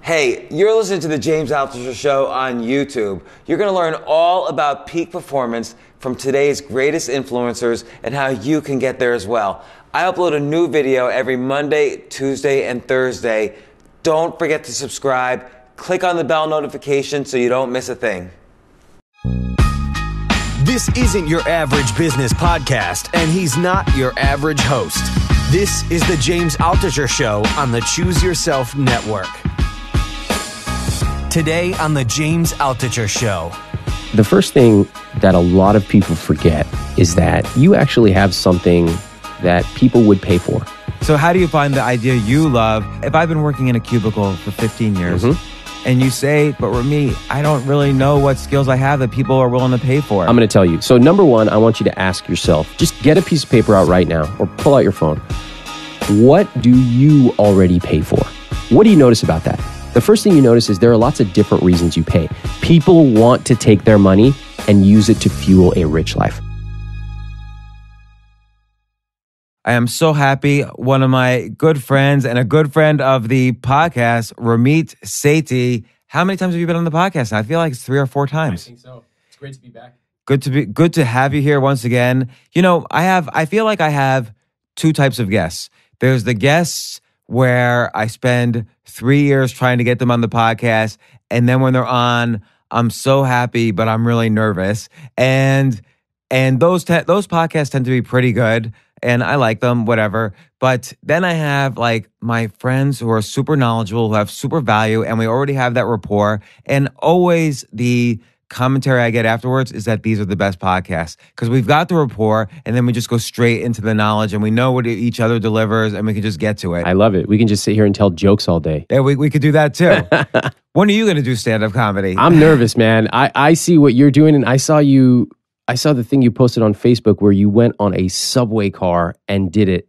Hey, you're listening to the James Altucher Show on YouTube. You're going to learn all about peak performance from today's greatest influencers and how you can get there as well. I upload a new video every Monday, Tuesday, and Thursday. Don't forget to subscribe. Click on the bell notification so you don't miss a thing. This isn't your average business podcast, and he's not your average host. This is the James Altucher Show on the Choose Yourself Network. Today on the James Altucher Show. The first thing that a lot of people forget is that you actually have something that people would pay for. So how do you find the idea you love? If I've been working in a cubicle for 15 years and you say, but Ramit, I don't really know what skills I have that people are willing to pay for. I'm going to tell you. So number one, I want you to ask yourself, just get a piece of paper out right now or pull out your phone. What do you already pay for? What do you notice about that? The first thing you notice is there are lots of different reasons you pay. People want to take their money and use it to fuel a rich life. I am so happy. One of my good friends and a good friend of the podcast, Ramit Sethi. How many times have you been on the podcast? I feel like it's 3 or 4 times. I think so. It's great to be back. Good to have you here once again. You know, I feel like I have 2 types of guests. There's the guests where I spend 3 years trying to get them on the podcast, and then when they're on, I'm so happy, but I'm really nervous. And those podcasts tend to be pretty good, and I like them, whatever. But then I have like my friends who are super knowledgeable, who have super value, and we already have that rapport. And always the commentary I get afterwards is that these are the best podcasts because we've got the rapport and then we just go straight into the knowledge and we know what each other delivers and we can just get to it. I love it. We can just sit here and tell jokes all day. Yeah, we could do that too. When are you going to do stand-up comedy? I'm nervous, man. I see what you're doing, and I saw the thing you posted on Facebook where you went on a subway car and did it,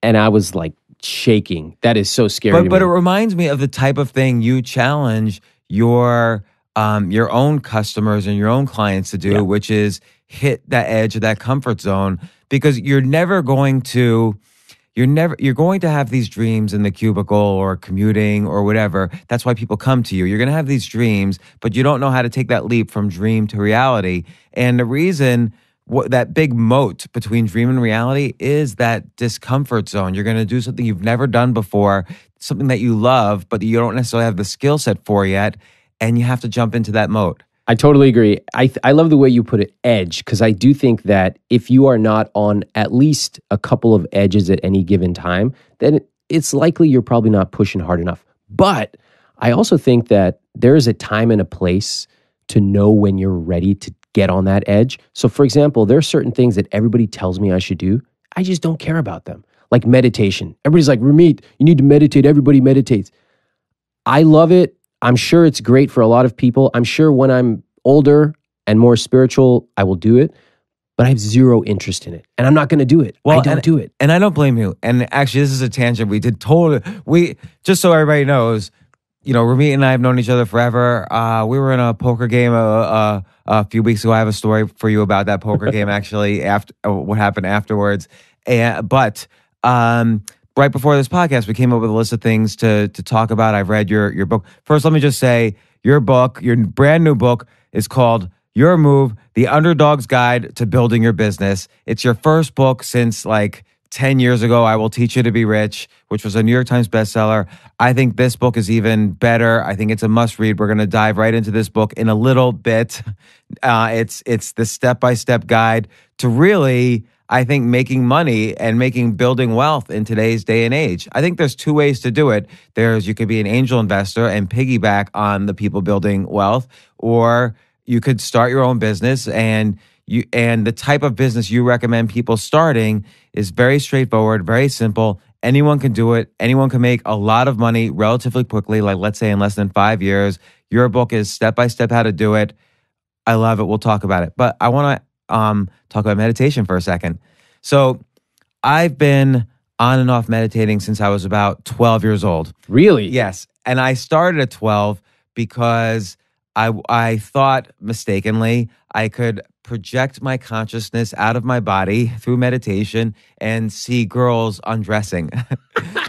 and I was like shaking. That is so scary. But it reminds me of the type of thing you challenge your own customers and your own clients to do, which is hit that edge of that comfort zone, because you're going to have these dreams in the cubicle or commuting or whatever. That's why people come to you. You're going to have these dreams, but you don't know how to take that leap from dream to reality. And the reason that big moat between dream and reality is that discomfort zone. You're going to do something you've never done before, something that you love, but you don't necessarily have the skill set for yet. And you have to jump into that mode. I totally agree. I love the way you put it, edge, because I do think that if you are not on at least a couple of edges at any given time, then it's likely you're probably not pushing hard enough. But I also think that there is a time and a place to know when you're ready to get on that edge. So for example, there are certain things that everybody tells me I should do. I just don't care about them. Like meditation. Everybody's like, Ramit, you need to meditate. Everybody meditates. I love it. I'm sure it's great for a lot of people. I'm sure when I'm older and more spiritual, I will do it, but I have zero interest in it. And I'm not going to do it. Well, I don't do it. And I don't blame you. And actually, this is a tangent just so everybody knows, you know, Ramit and I have known each other forever. We were in a poker game a few weeks ago. I have a story for you about that poker game, actually, after what happened afterwards. But right before this podcast, we came up with a list of things to talk about. I've read your book. First, let me just say, your brand new book is called Your Move, The Underdog's Guide to Building Your Business. It's your first book since like 10 years ago, I Will Teach You to Be Rich, which was a New York Times bestseller. I think this book is even better. I think it's a must read. We're going to dive right into this book in a little bit. It's the step-by-step guide to really, I think, making money and building wealth in today's day and age. I think there's 2 ways to do it. You could be an angel investor and piggyback on the people building wealth, or you could start your own business. And the type of business you recommend people starting is very straightforward, very simple. Anyone can do it. Anyone can make a lot of money relatively quickly, like let's say in less than 5 years. Your book is step-by-step how to do it. I love it. We'll talk about it. But I want to talk about meditation for a second. So I've been on and off meditating since I was about 12 years old. Really? Yes. And I started at 12 because I thought mistakenly I could project my consciousness out of my body through meditation and see girls undressing.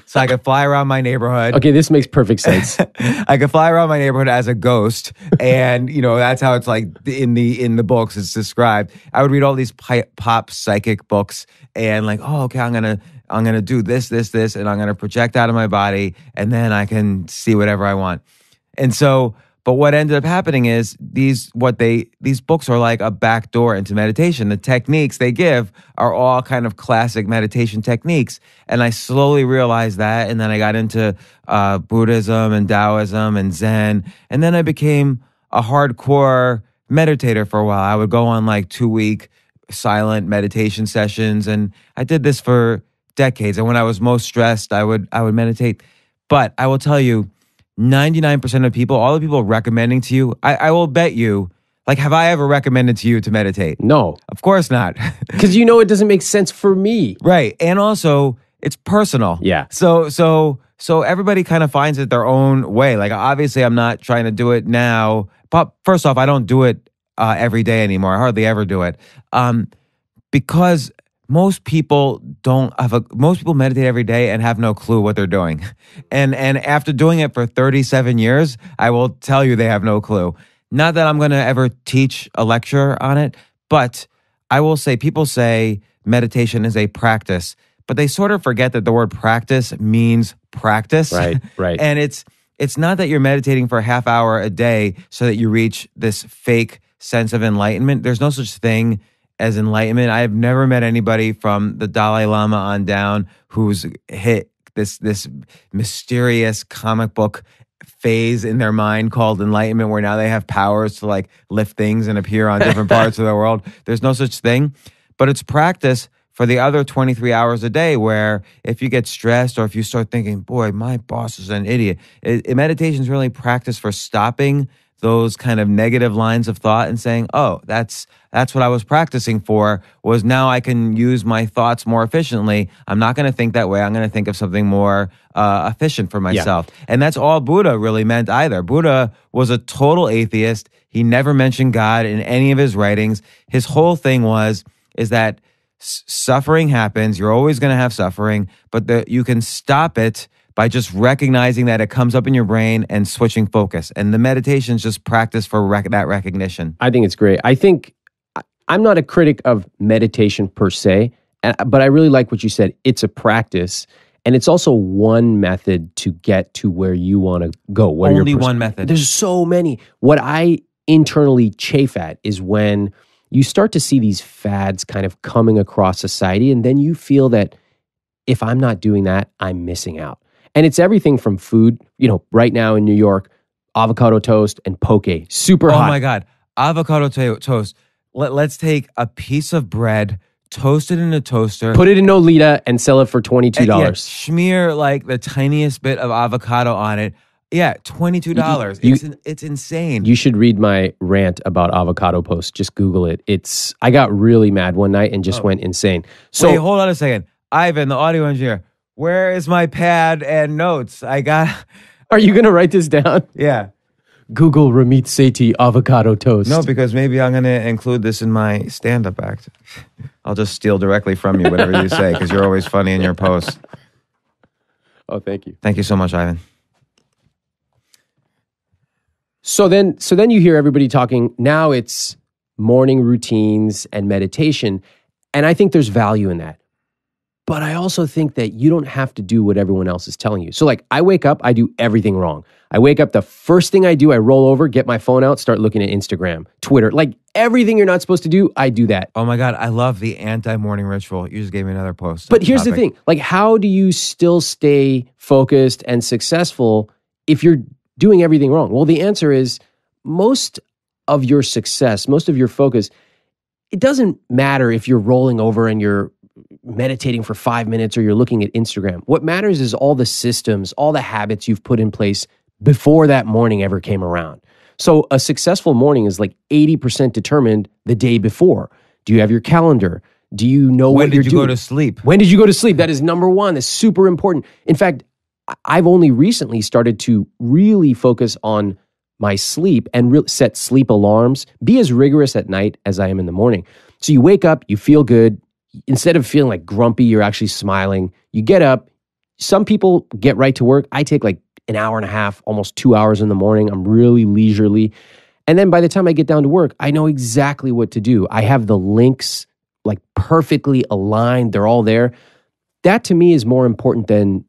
So I could fly around my neighborhood. Okay, this makes perfect sense. I could fly around my neighborhood as a ghost, and that's how it's like in the books it's described. I would read all these pop psychic books, and like, oh, okay, I'm gonna do this, and I'm gonna project out of my body, and then I can see whatever I want. And so, but what ended up happening is these books are like a back door into meditation. The techniques they give are all kind of classic meditation techniques. And I slowly realized that. And then I got into Buddhism and Taoism and Zen. And then I became a hardcore meditator for a while. I would go on like 2-week silent meditation sessions. And I did this for decades. And when I was most stressed, I would meditate. But I will tell you, 99% of people, all the people recommending to you, I will bet you, like, have I ever recommended to you to meditate? No. Of course not. Because it doesn't make sense for me. Right. And also, it's personal. Yeah. So everybody kind of finds it their own way. Like, obviously, I'm not trying to do it now. But first off, I don't do it every day anymore. I hardly ever do it. Because most people meditate every day and have no clue what they're doing. And after doing it for 37 years, I will tell you they have no clue. Not that I'm going to ever teach a lecture on it, but I will say people say meditation is a practice, but they sort of forget that the word practice means practice. Right. And it's not that you're meditating for a half hour a day so that you reach this fake sense of enlightenment. There's no such thing as enlightenment. I have never met anybody from the Dalai Lama on down who's hit this mysterious comic book phase in their mind called enlightenment, where now they have powers to like lift things and appear on different parts of the world. There's no such thing, but it's practice for the other 23 hours a day, where if you get stressed or if you start thinking, boy, my boss is an idiot, meditation is really practice for stopping those kind of negative lines of thought and saying, oh, that's what I was practicing for, was now I can use my thoughts more efficiently. I'm not going to think that way. I'm going to think of something more efficient for myself. Yeah. And that's all Buddha really meant either. Buddha was a total atheist. He never mentioned God in any of his writings. His whole thing is that suffering happens. You're always going to have suffering, but you can stop it by just recognizing that it comes up in your brain and switching focus. And the meditation is just practice for that recognition. I think it's great. I think I'm not a critic of meditation per se, but I really like what you said. It's a practice, and it's also one method to get to where you want to go. Only one method. There's so many. What I internally chafe at is when you start to see these fads kind of coming across society, and then you feel that if I'm not doing that, I'm missing out. And it's everything from food, right now in New York, avocado toast and poke, super hot. Oh my God, avocado toast. Let's take a piece of bread, toast it in a toaster. Put it in Nolita and sell it for $22. Yeah, smear like the tiniest bit of avocado on it. Yeah, $22. It's insane. You should read my rant about avocado toast. Just Google it. I got really mad one night and just went insane. So wait, hold on a second. Ivan, the audio engineer, where is my pad and notes? Are you going to write this down? Yeah. Google Ramit Sethi avocado toast. No, because maybe I'm going to include this in my stand-up act. I'll just steal directly from you, whatever you say, because you're always funny in your posts. Oh, thank you. Thank you so much, Ivan. So then you hear everybody talking. Now it's morning routines and meditation. And I think there's value in that. But I also think that you don't have to do what everyone else is telling you. So like I wake up, I do everything wrong. I wake up, the first thing I do, I roll over, get my phone out, start looking at Instagram, Twitter, like everything you're not supposed to do, I do that. Oh my God, I love the anti-morning ritual. You just gave me another post. But here's the thing, like how do you still stay focused and successful if you're doing everything wrong? Well, the answer is most of your success, most of your focus, it doesn't matter if you're rolling over and you're meditating for 5 minutes or you're looking at Instagram. What matters is all the systems, all the habits you've put in place before that morning ever came around. So a successful morning is like 80% determined the day before. Do you have your calendar? Do you know what you're doing? When did you go to sleep? When did you go to sleep? That is number one. That's super important. In fact, I've only recently started to really focus on my sleep and set sleep alarms. Be as rigorous at night as I am in the morning. So you wake up, you feel good. Instead of feeling like grumpy, you're actually smiling. You get up. Some people get right to work. I take like an hour and a half, almost 2 hours in the morning. I'm really leisurely. And then by the time I get down to work, I know exactly what to do. I have the links like perfectly aligned. They're all there. That to me is more important than,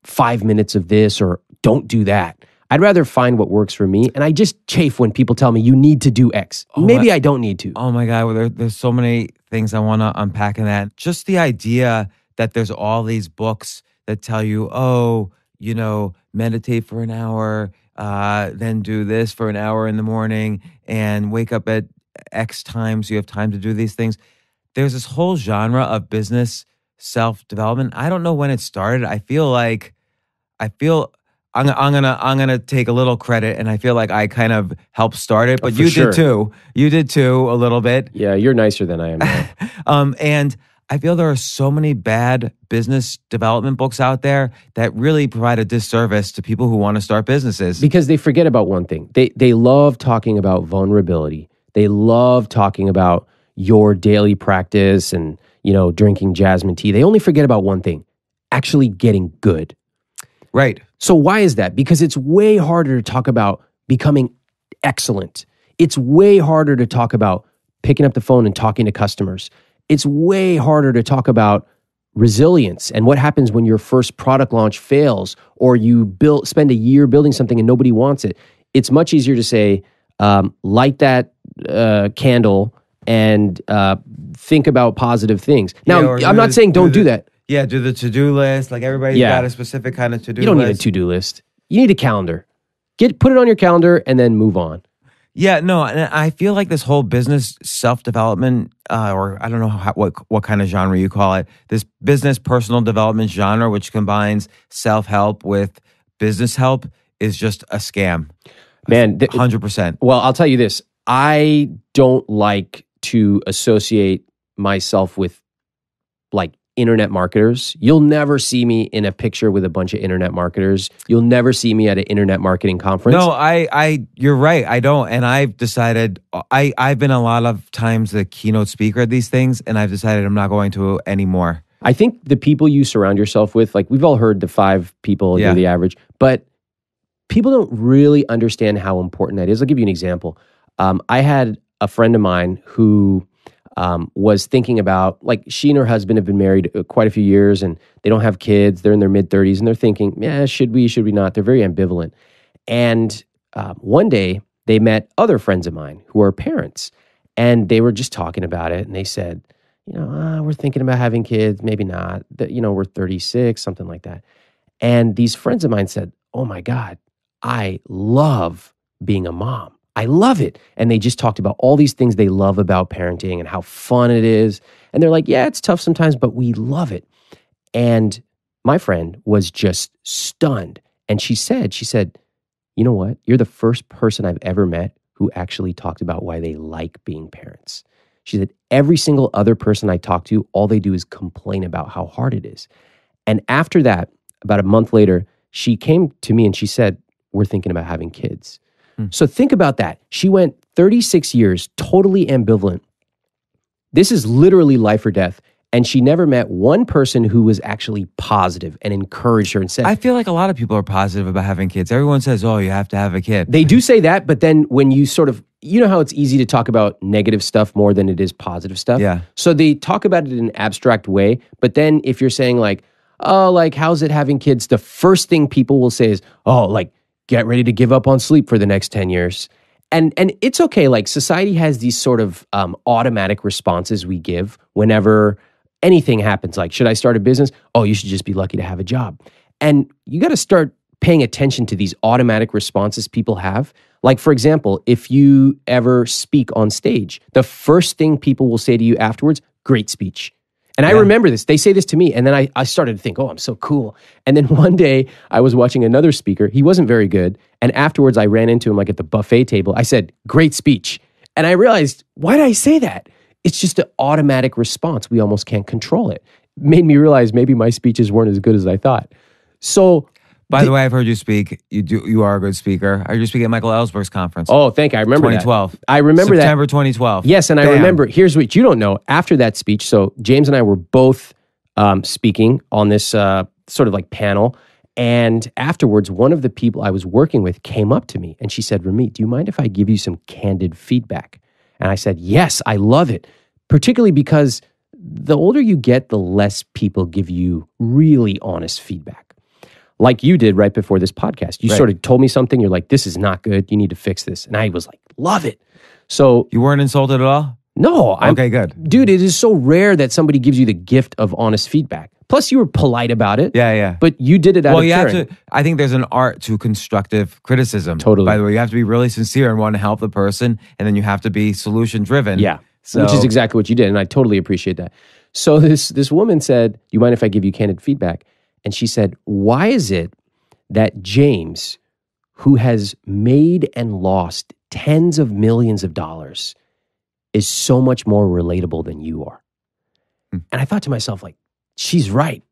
5 minutes of this or don't do that. I'd rather find what works for me. And I just chafe when people tell me you need to do X. Maybe I don't need to. Oh my God, well, there's so many things I want to unpack in that. Just the idea that there's all these books that tell you, meditate for an hour, then do this for an hour in the morning and wake up at X time so you have time to do these things. There's this whole genre of business self-development. I don't know when it started. I feel I'm gonna take a little credit, and I feel like I kind of helped start it, but you did too. You did too a little bit. Yeah, you're nicer than I am now. And I feel there are so many bad business development books out there that really provide a disservice to people who want to start businesses. Because they forget about one thing. They love talking about vulnerability. They love talking about your daily practice and, drinking jasmine tea. They only forget about one thing, actually getting good. Right. So why is that? Because it's way harder to talk about becoming excellent. It's way harder to talk about picking up the phone and talking to customers. It's way harder to talk about resilience and what happens when your first product launch fails or you spend a year building something and nobody wants it. It's much easier to say, light that candle and think about positive things. Now, I'm not saying don't do that. Yeah, do the to-do list. Like everybody's got a specific kind of to-do list. You don't need a to-do list. You need a calendar. Put it on your calendar and then move on. Yeah, no, and I feel like this whole business self-development, or I don't know what kind of genre you call it, this business personal development genre, which combines self-help with business help, is just a scam. Man, 100%. Well, I'll tell you this. I don't like to associate myself with like internet marketers. You'll never see me in a picture with a bunch of internet marketers. You'll never see me at an internet marketing conference. No, you're right. I don't. And I've decided, I've been a lot of times the keynote speaker at these things, and I've decided I'm not going to anymore. I think the people you surround yourself with, like we've all heard the 5 people, you're the average, but people don't really understand how important that is. I'll give you an example. I had a friend of mine who was thinking about, like, she and her husband have been married quite a few years and they don't have kids. They're in their mid-30s and they're thinking, should we not? They're very ambivalent. And one day they met other friends of mine who are parents and they were just talking about it. And they said, we're thinking about having kids, maybe not. We're 36, something like that. And these friends of mine said, oh my God, I love being a mom. I love it. And they just talked about all these things they love about parenting and how fun it is. And they're like, yeah, it's tough sometimes, but we love it. And my friend was just stunned. And she said, you know what? You're the first person I've ever met who actually talked about why they like being parents. She said, every single other person I talk to, all they do is complain about how hard it is. And after that, about a month later, she came to me and she said, we're thinking about having kids. So think about that. She went 36 years, totally ambivalent. This is literally life or death. And she never met one person who was actually positive and encouraged her and said, I feel like a lot of people are positive about having kids. Everyone says, oh, you have to have a kid. They do say that, but then when you sort of, how it's easy to talk about negative stuff more than it is positive stuff. Yeah. So they talk about it in an abstract way. But then if you're saying like, oh, like, how's it having kids? The first thing people will say is, oh, like, get ready to give up on sleep for the next 10 years. And it's okay. Like, society has these sort of automatic responses we give whenever anything happens. Like, should I start a business? Oh, you should just be lucky to have a job. And you got to start paying attention to these automatic responses people have. Like, for example, if you ever speak on stage, the first thing people will say to you afterwards, great speech. And I remember this. They say this to me. And then I started to think, oh, I'm so cool. And then one day I was watching another speaker. He wasn't very good. And afterwards I ran into him like at the buffet table. I said, great speech. And I realized, why did I say that? It's just an automatic response. We almost can't control it. Made me realize maybe my speeches weren't as good as I thought. So By the way, I've heard you speak. You are a good speaker. I heard you speak at Michael Ellsberg's conference. Oh, thank you. I remember 2012. that. I remember September that. 2012. Yes, and I Damn. remember, here's what you don't know. After that speech, so James and I were both speaking on this sort of like panel. And afterwards, one of the people I was working with came up to me and she said, Ramit, do you mind if I give you some candid feedback? And I said, yes, I love it. Particularly because the older you get, the less people give you really honest feedback. Like you did right before this podcast. You sort of told me something. You're like, this is not good. You need to fix this. And I was like, love it. So You weren't insulted at all? no. Okay, good. Dude, it is so rare that somebody gives you the gift of honest feedback. Plus, you were polite about it. Yeah. But you did it out of you have caring. to. I think there's an art to constructive criticism. Totally. By the way, you have to be really sincere and want to help the person, and then you have to be solution driven. Yeah, So, which is exactly what you did, and I totally appreciate that. So this woman said, "You mind if I give you candid feedback?" And she said, "Why is it that James, who has made and lost tens of millions of dollars, is so much more relatable than you are?" And I thought to myself, like, she's right.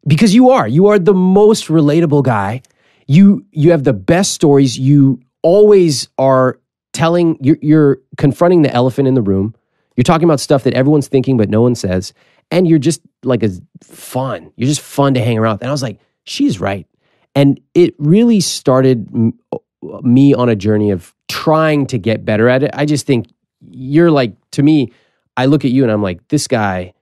Because you are the most relatable guy. You have the best stories. You always are telling, you're confronting the elephant in the room. You're talking about stuff that everyone's thinking, but no one says. And you're just like fun. You're just fun to hang around with. And I was like, she's right. And it really started me on a journey of trying to get better at it. I just think you're like, to me, I look at you and I'm like, this guy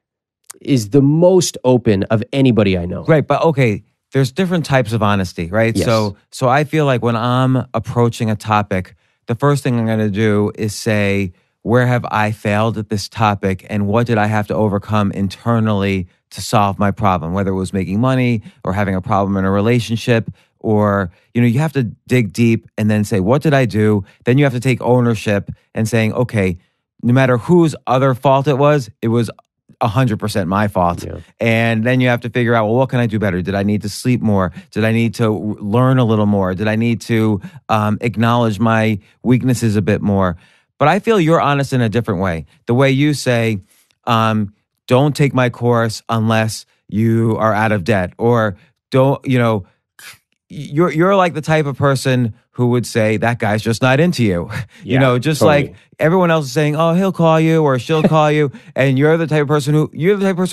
is the most open of anybody I know. Right, but okay, there's different types of honesty, right? Yes. So I feel like when I'm approaching a topic, the first thing I'm going to do is say, where have I failed at this topic and what did I have to overcome internally to solve my problem, whether it was making money or having a problem in a relationship, or, you have to dig deep and then say, what did I do? Then you have to take ownership and saying, okay, no matter whose other fault it was 100% my fault. Yeah. And then you have to figure out, well, what can I do better? Did I need to sleep more? Did I need to learn a little more? Did I need to acknowledge my weaknesses a bit more? But I feel you're honest in a different way. The way you say, don't take my course unless you are out of debt, or don't, you're like the type of person who would say that guy's just not into you. Yeah, just totally. like everyone else is saying, oh, he'll call you or she'll call you. And you're the type of person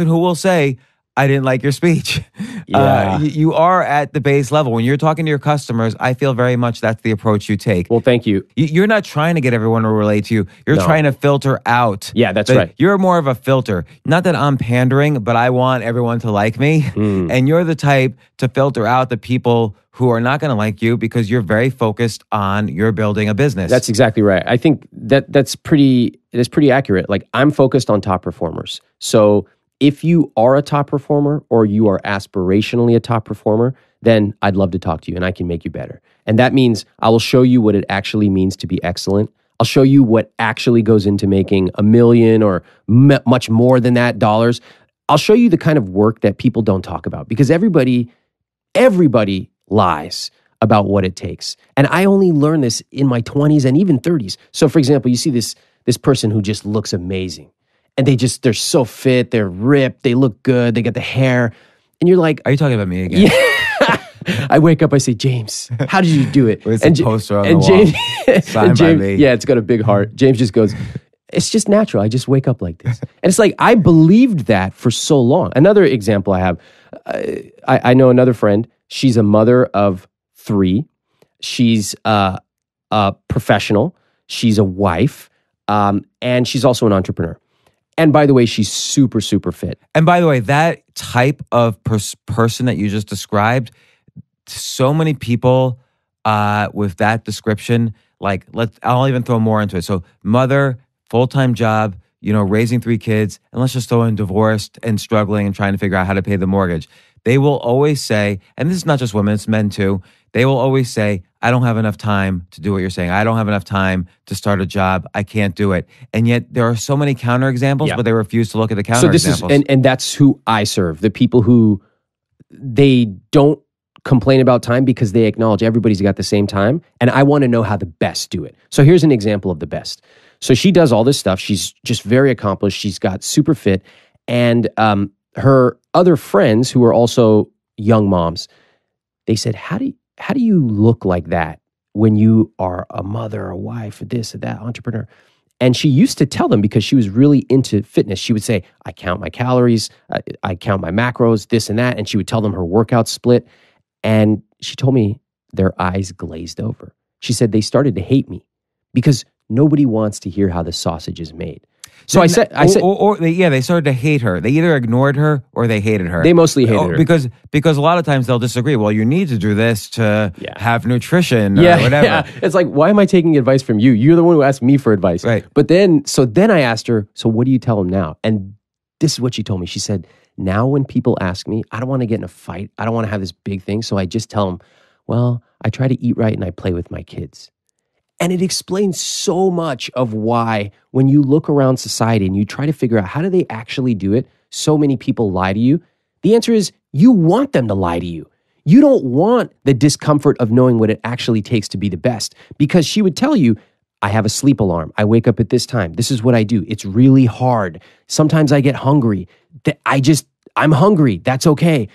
who will say, I didn't like your speech. Yeah. You are at the base level. When you're talking to your customers, I feel very much that's the approach you take. Well, thank you. You're not trying to get everyone to relate to you. You're No. trying to filter out. Yeah, that's right. You're more of a filter. Not that I'm pandering, but I want everyone to like me. And you're the type to filter out the people who are not going to like you because you're very focused on you're building a business. That's exactly right. I think that's pretty accurate. Like, I'm focused on top performers. So if you are a top performer or you are aspirationally a top performer, then I'd love to talk to you and I can make you better. And that means I will show you what it actually means to be excellent. I'll show you what actually goes into making $1 million or much more than that dollars. I'll show you the kind of work that people don't talk about because everybody lies about what it takes. And I only learned this in my 20s and even 30s. So for example, you see this person who just looks amazing. And they're so fit, they're ripped, they look good, they got the hair. And you're like, Are you talking about me again? yeah. I wake up, I say, James, how did you do it? It's a poster on the wall. Signed by me. Yeah, it's got a big heart. James just goes, it's just natural. I just wake up like this. And it's like, I believed that for so long. Another example I have, I know another friend. She's a mother of 3. She's a professional. She's a wife. And she's also an entrepreneur. And by the way, she's super, super fit. And by the way, that type of person that you just described, so many people with that description, like I'll even throw more into it. So mother, full-time job, raising 3 kids, and let's just throw in divorced and struggling and trying to figure out how to pay the mortgage. They will always say, and this is not just women, it's men too, they will always say, I don't have enough time to do what you're saying. I don't have enough time to start a job. I can't do it. And yet there are so many counterexamples, but they refuse to look at the counterexamples. And that's who I serve. The people who they don't complain about time because they acknowledge everybody's got the same time. And I want to know how the best do it. So here's an example of the best. So she does all this stuff. She's just very accomplished. She's got super fit. And her other friends who are also young moms, they said, how do you look like that when you are a mother, a wife, this or that, entrepreneur? And she used to tell them, because she was really into fitness, she would say, I count my calories, I count my macros, this and that. And she would tell them her workout split. And she told me their eyes glazed over. She said they started to hate me because nobody wants to hear how the sausage is made. So I said, they started to hate her. They either ignored her or they hated her. They mostly hated her. Because a lot of times they'll disagree. Well, you need to do this to have nutrition or whatever. Yeah. It's like, why am I taking advice from you? You're the one who asked me for advice. Right. But then I asked her, so what do you tell them now? And this is what she told me. She said, now when people ask me, I don't want to get in a fight. I don't want to have this big thing. So I just tell them, well, I try to eat right and I play with my kids. And it explains so much of why, when you look around society and you try to figure out how do they actually do it, so many people lie to you. The answer is you want them to lie to you. You don't want the discomfort of knowing what it actually takes to be the best. Because she would tell you, I have a sleep alarm. I wake up at this time. This is what I do. It's really hard. Sometimes I get hungry. I'm hungry. That's okay.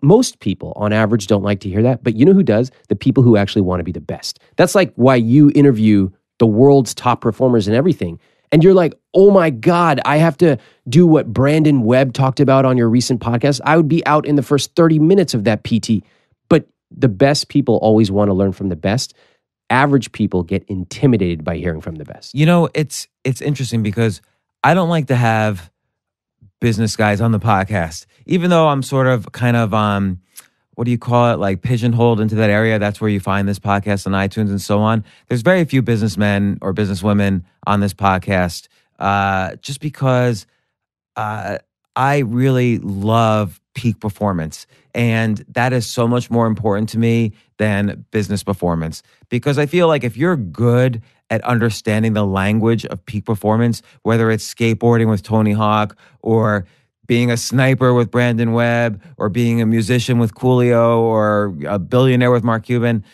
Most people on average don't like to hear that, but you know who does? The people who actually want to be the best. That's like why you interview the world's top performers and everything. And you're like, oh my God, I have to do what Brandon Webb talked about on your recent podcast. I would be out in the first 30 minutes of that PT. But the best people always want to learn from the best. Average people get intimidated by hearing from the best. You know, it's interesting because I don't like to have business guys on the podcast, even though I'm sort of kind of what do you call it, like pigeonholed into that area. That's where you find this podcast on iTunes and so on. There's very few businessmen or businesswomen on this podcast, just because I really love peak performance, and that is so much more important to me than business performance, because I feel like if you're good at understanding the language of peak performance, whether it's skateboarding with Tony Hawk or being a sniper with Brandon Webb or being a musician with Coolio or a billionaire with Mark Cuban,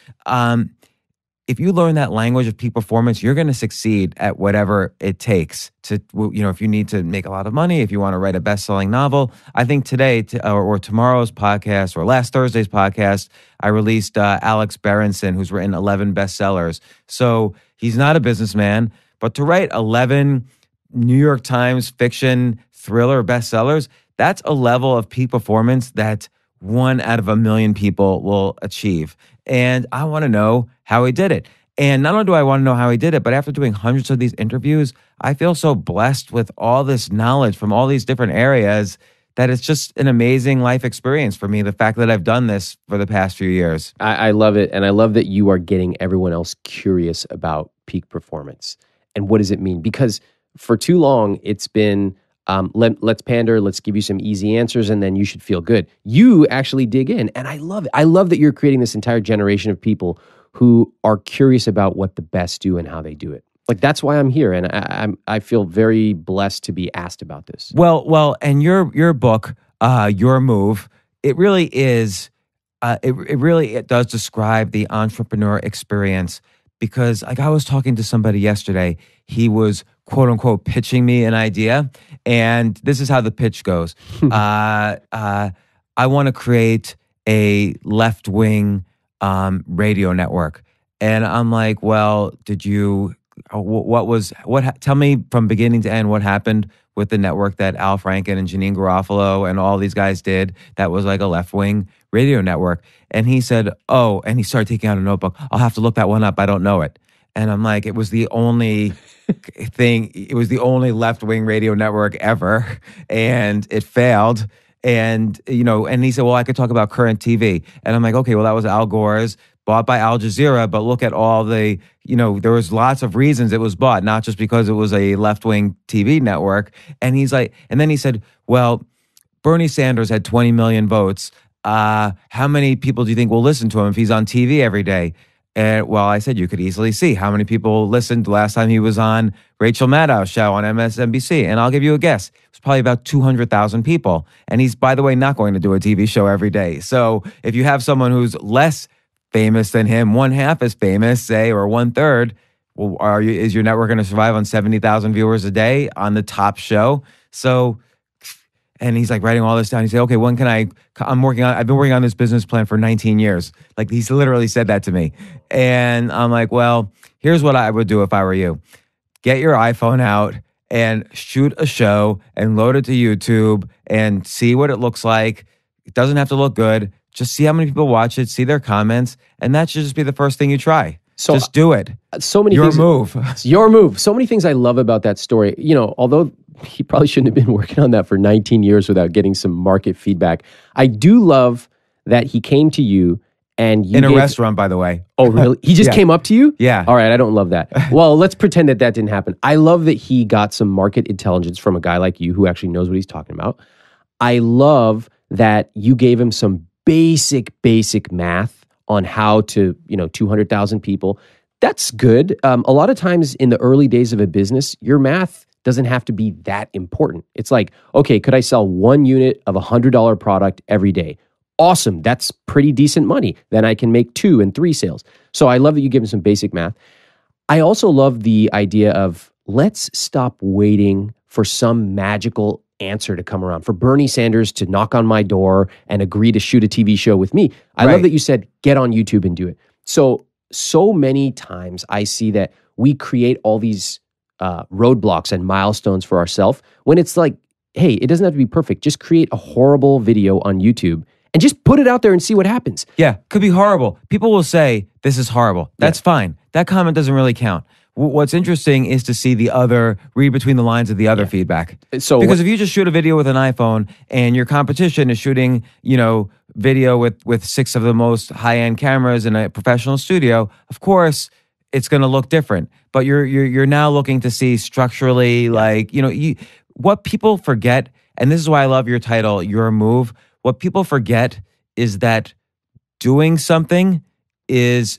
if you learn that language of peak performance, you're going to succeed at whatever it takes to, if you need to make a lot of money, if you want to write a best-selling novel. I think today or tomorrow's podcast or last Thursday's podcast, I released Alex Berenson, who's written 11 bestsellers. So he's not a businessman, but to write 11 New York Times fiction thriller bestsellers, that's a level of peak performance that 1 out of a million people will achieve. And I want to know how he did it. And not only do I want to know how he did it, but after doing hundreds of these interviews, I feel so blessed with all this knowledge from all these different areas that it's just an amazing life experience for me, the fact that I've done this for the past few years. I love it. And I love that you are getting everyone else curious about peak performance. And what does it mean? Because for too long, it's been, let's pander, let's give you some easy answers, and then you should feel good. You actually dig in, and I love it. I love that you're creating this entire generation of people who are curious about what the best do and how they do it. Like, that's why I'm here, and I feel very blessed to be asked about this. Well, and your book, Your Move, it really is, it does describe the entrepreneur experience, because like I was talking to somebody yesterday, he was quote unquote pitching me an idea, and this is how the pitch goes. I want to create a left-wing radio network, and I'm like, well, tell me from beginning to end what happened with the network that Al Franken and Janine Garofalo and all these guys did that was like a left-wing radio network. And he said, oh, and he started taking out a notebook. I'll have to look that one up. I don't know it. And I'm like, it was the only thing, it was the only left-wing radio network ever, and it failed. And, and he said, well, I could talk about current TV. And I'm like, okay, well, that was Al Gore's, bought by Al Jazeera, but look at all the, there was lots of reasons it was bought, not just because it was a left-wing TV network. And he's like, and then he said, well, Bernie Sanders had 20 million votes. How many people do you think will listen to him if he's on TV every day? And well, I said, you could easily see how many people listened last time he was on Rachel Maddow's show on MSNBC. And I'll give you a guess. It was probably about 200,000 people. And he's, by the way, not going to do a TV show every day. So if you have someone who's less famous than him, 1/2 as famous, say, or 1/3, well, is your network going to survive on 70,000 viewers a day on the top show? So, And he's like writing all this down. He said, okay, when can I've been working on this business plan for 19 years. Like he's literally said that to me. And I'm like, well, here's what I would do if I were you. Get your iPhone out and shoot a show and load it to YouTube and see what it looks like. It doesn't have to look good. Just see how many people watch it, see their comments, and that should just be the first thing you try. So just do it. So many your things, move. It's your move. So many things I love about that story. You know, although he probably shouldn't have been working on that for 19 years without getting some market feedback. I do love that he came to you and you in a restaurant, by the way. Oh, really? He just came up to you? Yeah. All right, I don't love that. Well, let's pretend that didn't happen. I love that he got some market intelligence from a guy like you who actually knows what he's talking about. I love that you gave him some basic math on how to, 200,000 people. That's good. A lot of times in the early days of a business, your math doesn't have to be that important. It's like, okay, could I sell 1 unit of a $100 product every day? Awesome. That's pretty decent money. Then I can make 2 and 3 sales. So I love that you give him some basic math. I also love the idea of let's stop waiting for some magical answer to come around, for Bernie Sanders to knock on my door and agree to shoot a TV show with me. I love that you said, get on YouTube and do it. So many times I see that we create all these roadblocks and milestones for ourselves when it's like, hey, it doesn't have to be perfect. Just create a horrible video on YouTube and just put it out there and see what happens. Yeah, could be horrible. People will say, this is horrible. That's fine. That comment doesn't really count. What's interesting is to see read between the lines of the other feedback. So because if you just shoot a video with an iPhone and your competition is shooting, video with 6 of the most high-end cameras in a professional studio, of course, it's going to look different. But you're now looking to see structurally, what people forget, and this is why I love your title, Your Move. What people forget is that doing something is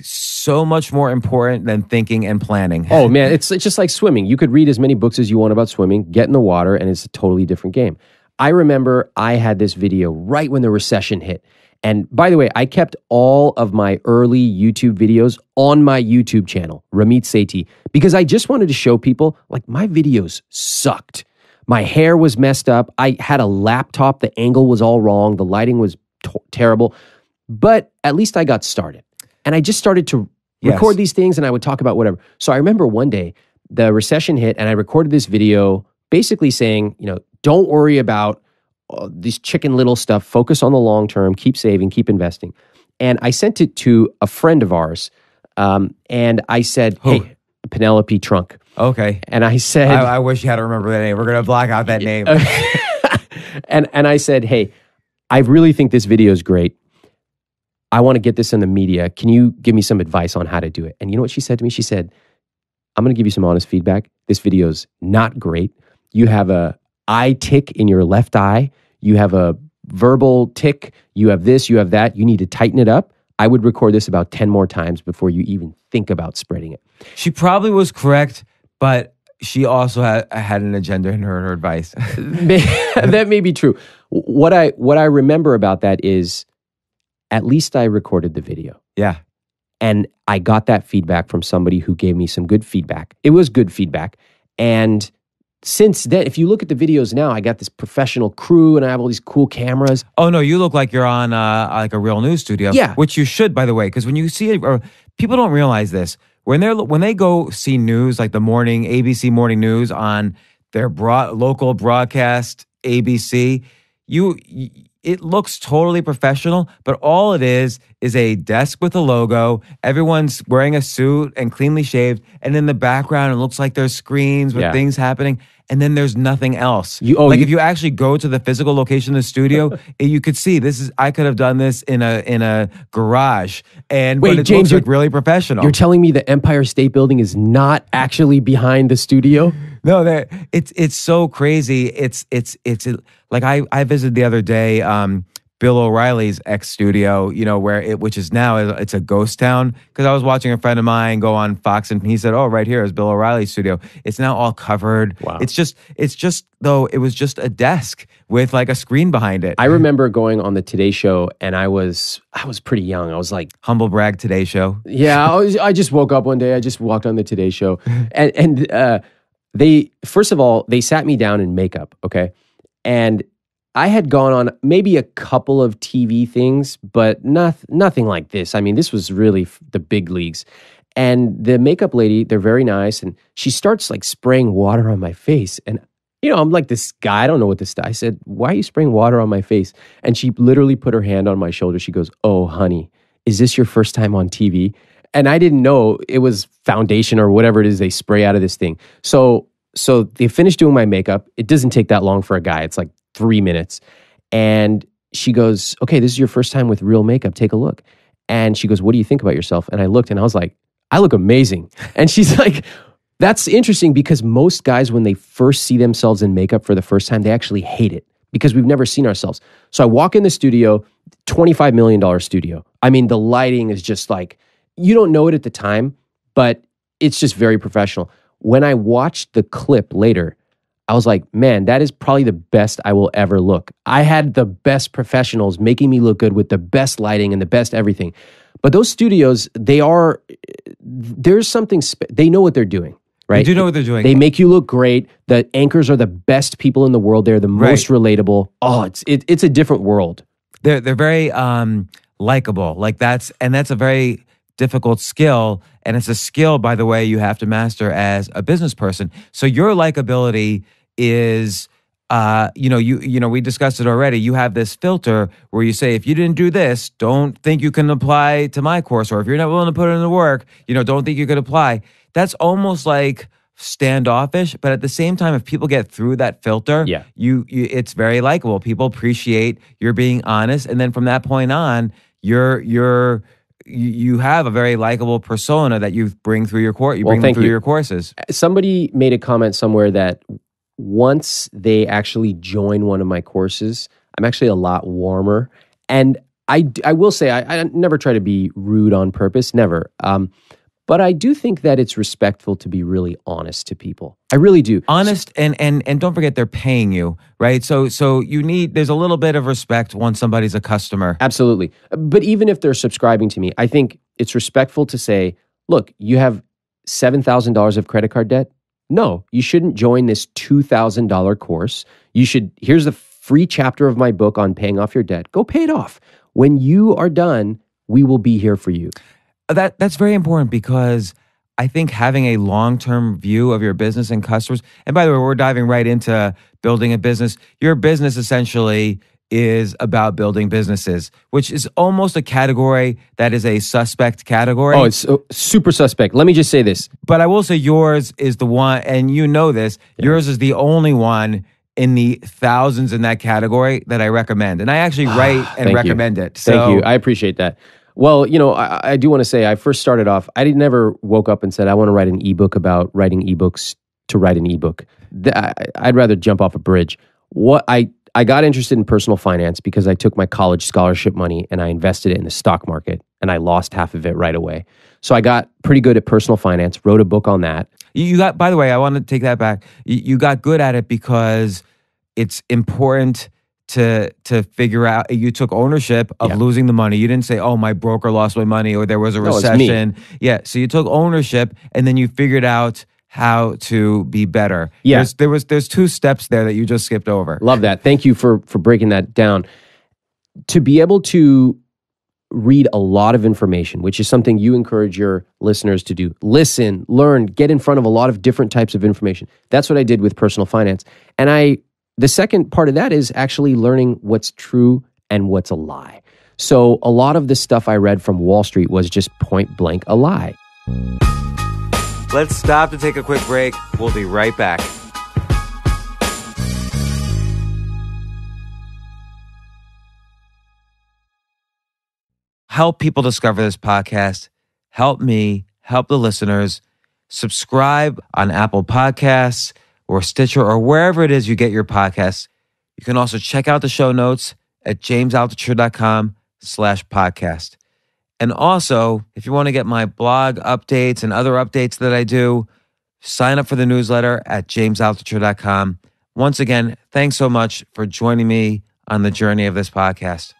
so much more important than thinking and planning. Oh man, it's just like swimming. You could read as many books as you want about swimming, get in the water, and it's a totally different game. I remember I had this video right when the recession hit. And by the way, I kept all of my early YouTube videos on my YouTube channel, Ramit Sethi, because I just wanted to show people, like, my videos sucked. My hair was messed up. I had a laptop. The angle was all wrong. The lighting was terrible. But at least I got started. And I just started to record these things and I would talk about whatever. So I remember one day the recession hit and I recorded this video basically saying, don't worry about this Chicken Little stuff. Focus on the long term. Keep saving. Keep investing. And I sent it to a friend of ours. And I said, hey, Penelope Trunk. Okay. And I said... I wish you had to remember that name. We're going to block out that name. And I said, hey, I really think this video is great. I want to get this in the media. Can you give me some advice on how to do it? And you know what she said to me? She said, I'm going to give you some honest feedback. This video's not great. You have a eye tick in your left eye. You have a verbal tick. You have this, you have that. You need to tighten it up. I would record this about 10 more times before you even think about spreading it. She probably was correct, but she also had an agenda in her advice. That may be true. What I remember about that is at least I recorded the video. Yeah. And I got that feedback from somebody who gave me some good feedback. It was good feedback. And since then, if you look at the videos now, I got this professional crew and I have all these cool cameras. Oh, no, you look like you're on like a real news studio. Yeah. Which you should, by the way, because when you see it, people don't realize this. When they go see news, like the ABC morning news on their local broadcast, ABC, it looks totally professional, but all it is a desk with a logo. Everyone's wearing a suit and cleanly shaved. And in the background, it looks like there's screens with things happening. And then there's nothing else. If you actually go to the physical location of the studio, you could see I could have done this in a garage. But it James, looks like really professional. You're telling me the Empire State Building is not actually behind the studio? No, it's so crazy. It's like I visited the other day Bill O'Reilly's ex studio, which is now it's a ghost town, because I was watching a friend of mine go on Fox and he said, "Oh, right here is Bill O'Reilly's studio." It's now all covered. Wow. It's just though it was just a desk with like a screen behind it. I remember going on the Today Show and I was pretty young. I was like, humble brag, Today Show. Yeah, I just woke up one day. I just walked on the Today Show and they first of all they sat me down in makeup, okay, And I had gone on maybe a couple of TV things, but nothing like this. I mean, this was really the big leagues. And the makeup lady, they're very nice. And she starts like spraying water on my face. And, I'm like this guy. I don't know what this, I said, why are you spraying water on my face? And she literally put her hand on my shoulder. She goes, oh, honey, is this your first time on TV? And I didn't know it was foundation or whatever it is they spray out of this thing. So they finished doing my makeup. It doesn't take that long for a guy. It's like 3 minutes. And she goes, okay, this is your first time with real makeup. Take a look. And she goes, what do you think about yourself? And I looked and I was like, I look amazing. And she's like, that's interesting because most guys, when they first see themselves in makeup for the first time, they actually hate it because we've never seen ourselves. So I walk in the studio, $25 million studio. I mean, the lighting is just like, you don't know it at the time, but it's just very professional. When I watched the clip later, I was like, man, that is probably the best I will ever look. I had the best professionals making me look good with the best lighting and the best everything. But those studios, there's something, they know what they're doing, right? They do know what they're doing. They make you look great. The anchors are the best people in the world. They're the most relatable. Oh, it's a different world. They're very likable. Like that's a very difficult skill. And it's a skill, by the way, you have to master as a business person. So your likability is, we discussed it already. You have this filter where you say, if you didn't do this, don't think you can apply to my course. Or if you're not willing to put in the work, don't think you could apply. That's almost like standoffish. But at the same time, if people get through that filter, it's very likable. People appreciate your being honest. And then from that point on, you have a very likable persona that you bring through your course. You bring them through your courses. Somebody made a comment somewhere that once they actually join one of my courses, I'm actually a lot warmer. And I will say, I never try to be rude on purpose, never. But I do think that it's respectful to be really honest to people. I really do. Honest and don't forget they're paying you, right? So there's a little bit of respect once somebody's a customer. Absolutely. But even if they're subscribing to me, I think it's respectful to say, look, you have $7,000 of credit card debt? No, you shouldn't join this $2,000 course. Here's the free chapter of my book on paying off your debt. Go pay it off. When you are done, we will be here for you. That's very important because I think having a long-term view of your business and customers, and by the way, we're diving right into building a business. Your business essentially is about building businesses, which is almost a category that is a suspect category. Oh, it's super suspect. Let me just say this. But I will say yours is the one, and you know this, yours is the only one in the thousands in that category that I recommend. And I actually write and recommend it. So, thank you. I appreciate that. Well, I do want to say I first started off, I never woke up and said, I want to write an ebook about writing ebooks to write an ebook. I'd rather jump off a bridge. I got interested in personal finance because I took my college scholarship money and I invested it in the stock market and I lost half of it right away. So I got pretty good at personal finance, wrote a book on that. You got, by the way, I want to take that back. You got good at it because it's important to figure out, you took ownership of losing the money. You didn't say, oh, my broker lost my money or there was a recession. It's me. Yeah, so you took ownership and then you figured out how to be better. Yeah. There's two steps there that you just skipped over. Love that. Thank you for breaking that down. To be able to read a lot of information, which is something you encourage your listeners to do. Listen, learn, get in front of a lot of different types of information. That's what I did with personal finance. And the second part of that is actually learning what's true and what's a lie. So a lot of the stuff I read from Wall Street was just point blank a lie. Let's stop to take a quick break. We'll be right back. Help people discover this podcast. Help me, help the listeners. Subscribe on Apple Podcasts or Stitcher or wherever it is you get your podcasts. You can also check out the show notes at jamesaltucher.com/podcast. And also, if you want to get my blog updates and other updates that I do, sign up for the newsletter at jamesaltucher.com. Once again, thanks so much for joining me on the journey of this podcast.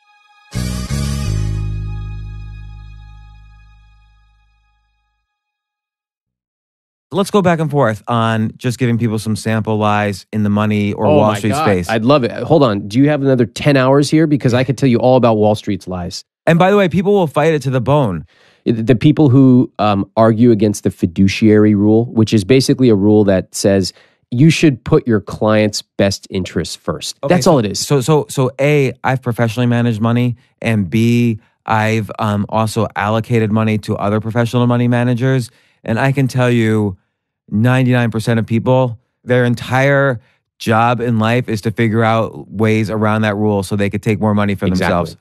let's go back and forth on just giving people some sample lies in the money or Wall Street space. I'd love it. Hold on. Do you have another 10 hours here? Because I could tell you all about Wall Street's lies. And by the way, people will fight it to the bone. The people who argue against the fiduciary rule, which is basically a rule that says you should put your client's best interests first. Okay, That's all it is. So A, I've professionally managed money, and B, I've also allocated money to other professional money managers. And I can tell you 99% of people, their entire job in life is to figure out ways around that rule so they could take more money for themselves.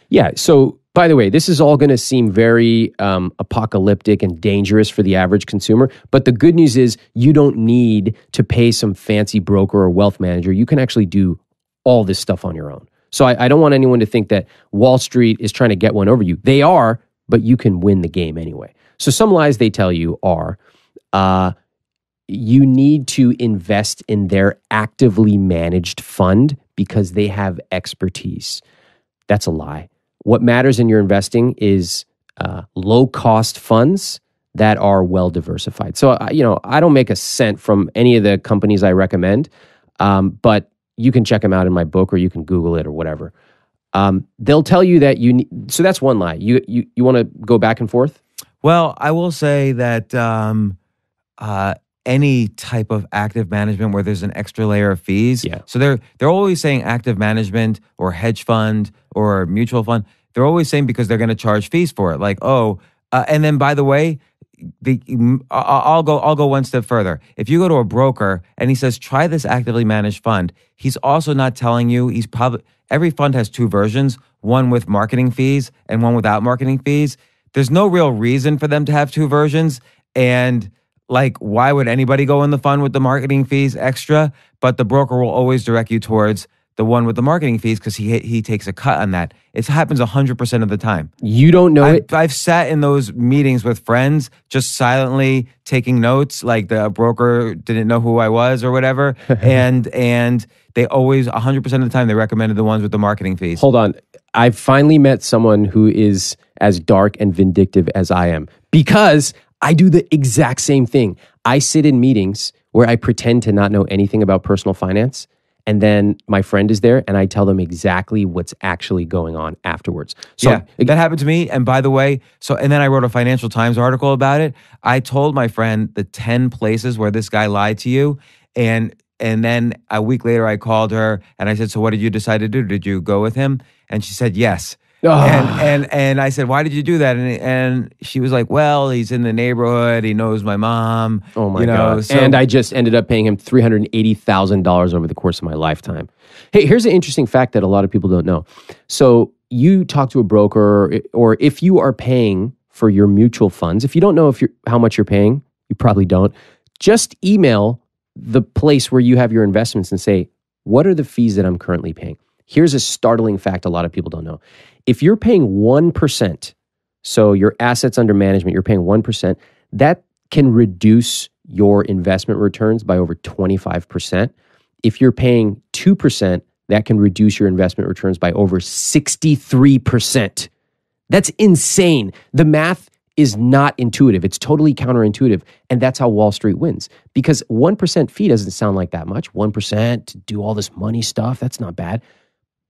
Yeah. So, by the way, this is all going to seem very apocalyptic and dangerous for the average consumer. But the good news is you don't need to pay some fancy broker or wealth manager. You can actually do all this stuff on your own. So I don't want anyone to think that Wall Street is trying to get one over you. They are, but you can win the game anyway. So some lies they tell you are you need to invest in their actively managed fund because they have expertise. That's a lie. What matters in your investing is low-cost funds that are well-diversified. So, I don't make a cent from any of the companies I recommend, but you can check them out in my book or you can Google it or whatever. They'll tell you that you need, so that's one lie. You want to go back and forth? Well, I will say that any type of active management where there's an extra layer of fees. Yeah. So they're always saying active management or hedge fund or mutual fund. They're always saying because they're going to charge fees for it. Like, and then by the way, I'll go one step further. If you go to a broker and he says, try this actively managed fund, he's also not telling you, every fund has two versions, one with marketing fees and one without marketing fees. There's no real reason for them to have two versions. And like, why would anybody go in the fund with the marketing fees extra? But the broker will always direct you towards the one with the marketing fees because he takes a cut on that. It happens 100% of the time. You don't know it. I've sat in those meetings with friends just silently taking notes, like the broker didn't know who I was or whatever. and they always, 100% of the time, they recommended the ones with the marketing fees. Hold on. I've finally met someone who is as dark and vindictive as I am because I do the exact same thing. I sit in meetings where I pretend to not know anything about personal finance. And then my friend is there and I tell them exactly what's actually going on afterwards. So yeah, that happened to me. And by the way, and then I wrote a Financial Times article about it. I told my friend the 10 places where this guy lied to you. And then a week later I called her and I said, so what did you decide to do? Did you go with him? And she said, yes. And I said, why did you do that? And she was like, well, he's in the neighborhood. He knows my mom. Oh my God. And I just ended up paying him $380,000 over the course of my lifetime. Hey, here's an interesting fact that a lot of people don't know. So you talk to a broker or if you are paying for your mutual funds, if you don't know how much you're paying, you probably don't, just email the place where you have your investments and say, what are the fees that I'm currently paying? Here's a startling fact a lot of people don't know. If you're paying 1%, so your assets under management, you're paying 1%, that can reduce your investment returns by over 25%. If you're paying 2%, that can reduce your investment returns by over 63%. That's insane. The math is not intuitive. It's totally counterintuitive. And that's how Wall Street wins. Because 1% fee doesn't sound like that much. 1% to do all this money stuff, that's not bad.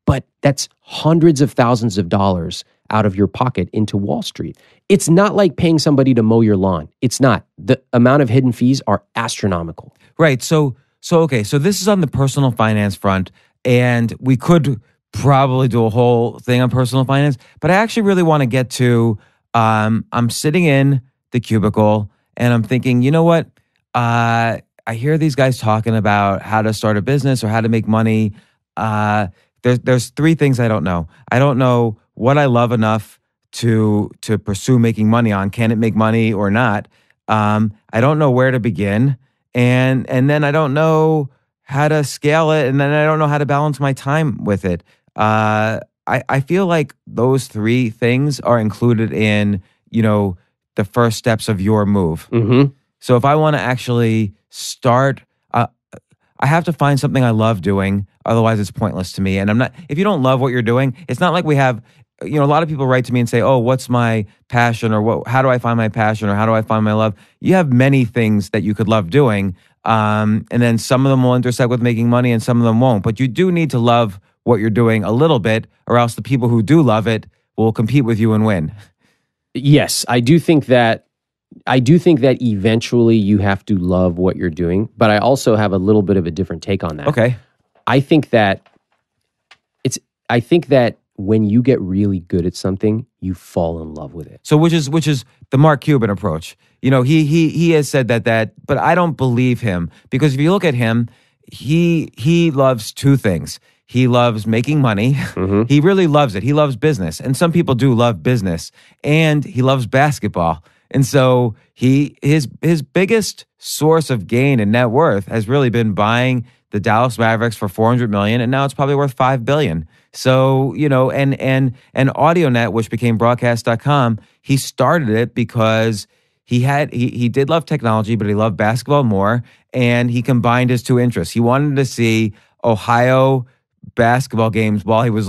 But that's hundreds of thousands of dollars out of your pocket into Wall Street. It's not like paying somebody to mow your lawn. It's not. The amount of hidden fees are astronomical. Right. So this is on the personal finance front, and we could probably do a whole thing on personal finance, but I actually really want to get to, I'm sitting in the cubicle and I'm thinking, you know what? I hear these guys talking about how to start a business or how to make money. There's three things I don't know. I don't know what I love enough to pursue making money on. Can it make money or not? I don't know where to begin. And then I don't know how to scale it. And then I don't know how to balance my time with it. I feel like those three things are included in, the first steps of your move. Mm-hmm. So if I want to actually start, I have to find something I love doing. Otherwise, it's pointless to me. And if you don't love what you're doing, it's not like we have a lot of people write to me and say, "Oh, what's my passion?" or how do I find my passion, or how do I find my love? You have many things that you could love doing, and then some of them will intersect with making money, and some of them won't. But you do need to love what you're doing a little bit, or else the people who do love it will compete with you and win. Yes, I do think that eventually you have to love what you're doing, but I also have a little bit of a different take on that. Okay. I think that when you get really good at something, you fall in love with it. So which is the Mark Cuban approach. He has said that, but I don't believe him, because if you look at him, he loves two things. He loves making money. Mm-hmm. He really loves it. He loves business. And some people do love business. And he loves basketball. And so his biggest source of gain and net worth has really been buying the Dallas Mavericks for $400 million, and now it's probably worth $5 billion. So, and AudioNet, which became broadcast.com, he started it because he did love technology, but he loved basketball more, and he combined his two interests. He wanted to see Ohio basketball games while he was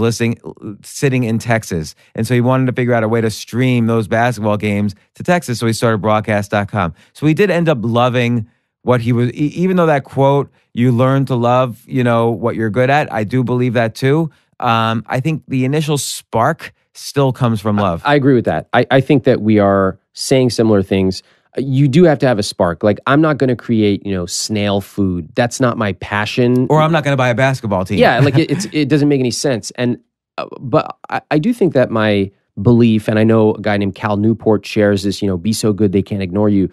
sitting in Texas. And so he wanted to figure out a way to stream those basketball games to Texas. So he started broadcast.com. So he did end up loving what he was, even though that quote, you learn to love, what you're good at. I do believe that too. I think the initial spark still comes from love. I agree with that. I think that we are saying similar things. You do have to have a spark. Like, I'm not going to create, snail food. That's not my passion. Or I'm not going to buy a basketball team. Yeah, like it doesn't make any sense. And but I do think that my belief, and I know a guy named Cal Newport shares this, be so good they can't ignore you.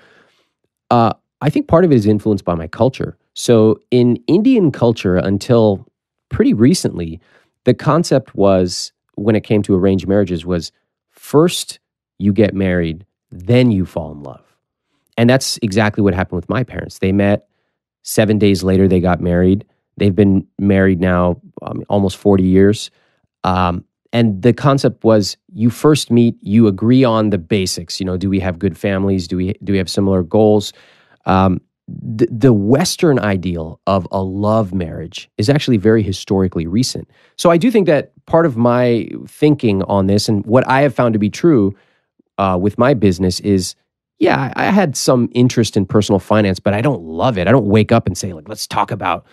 I think part of it is influenced by my culture. So in Indian culture, until pretty recently, the concept was, when it came to arranged marriages, was first you get married, then you fall in love. And that's exactly what happened with my parents. They met, 7 days later they got married. They've been married now almost 40 years. And the concept was, you first meet, you agree on the basics. Do we have good families? Do we have similar goals? The Western ideal of a love marriage is actually very historically recent. So I do think that part of my thinking on this, and what I have found to be true with my business, is, yeah, I had some interest in personal finance, but I don't love it. I don't wake up and say, like, let's talk about,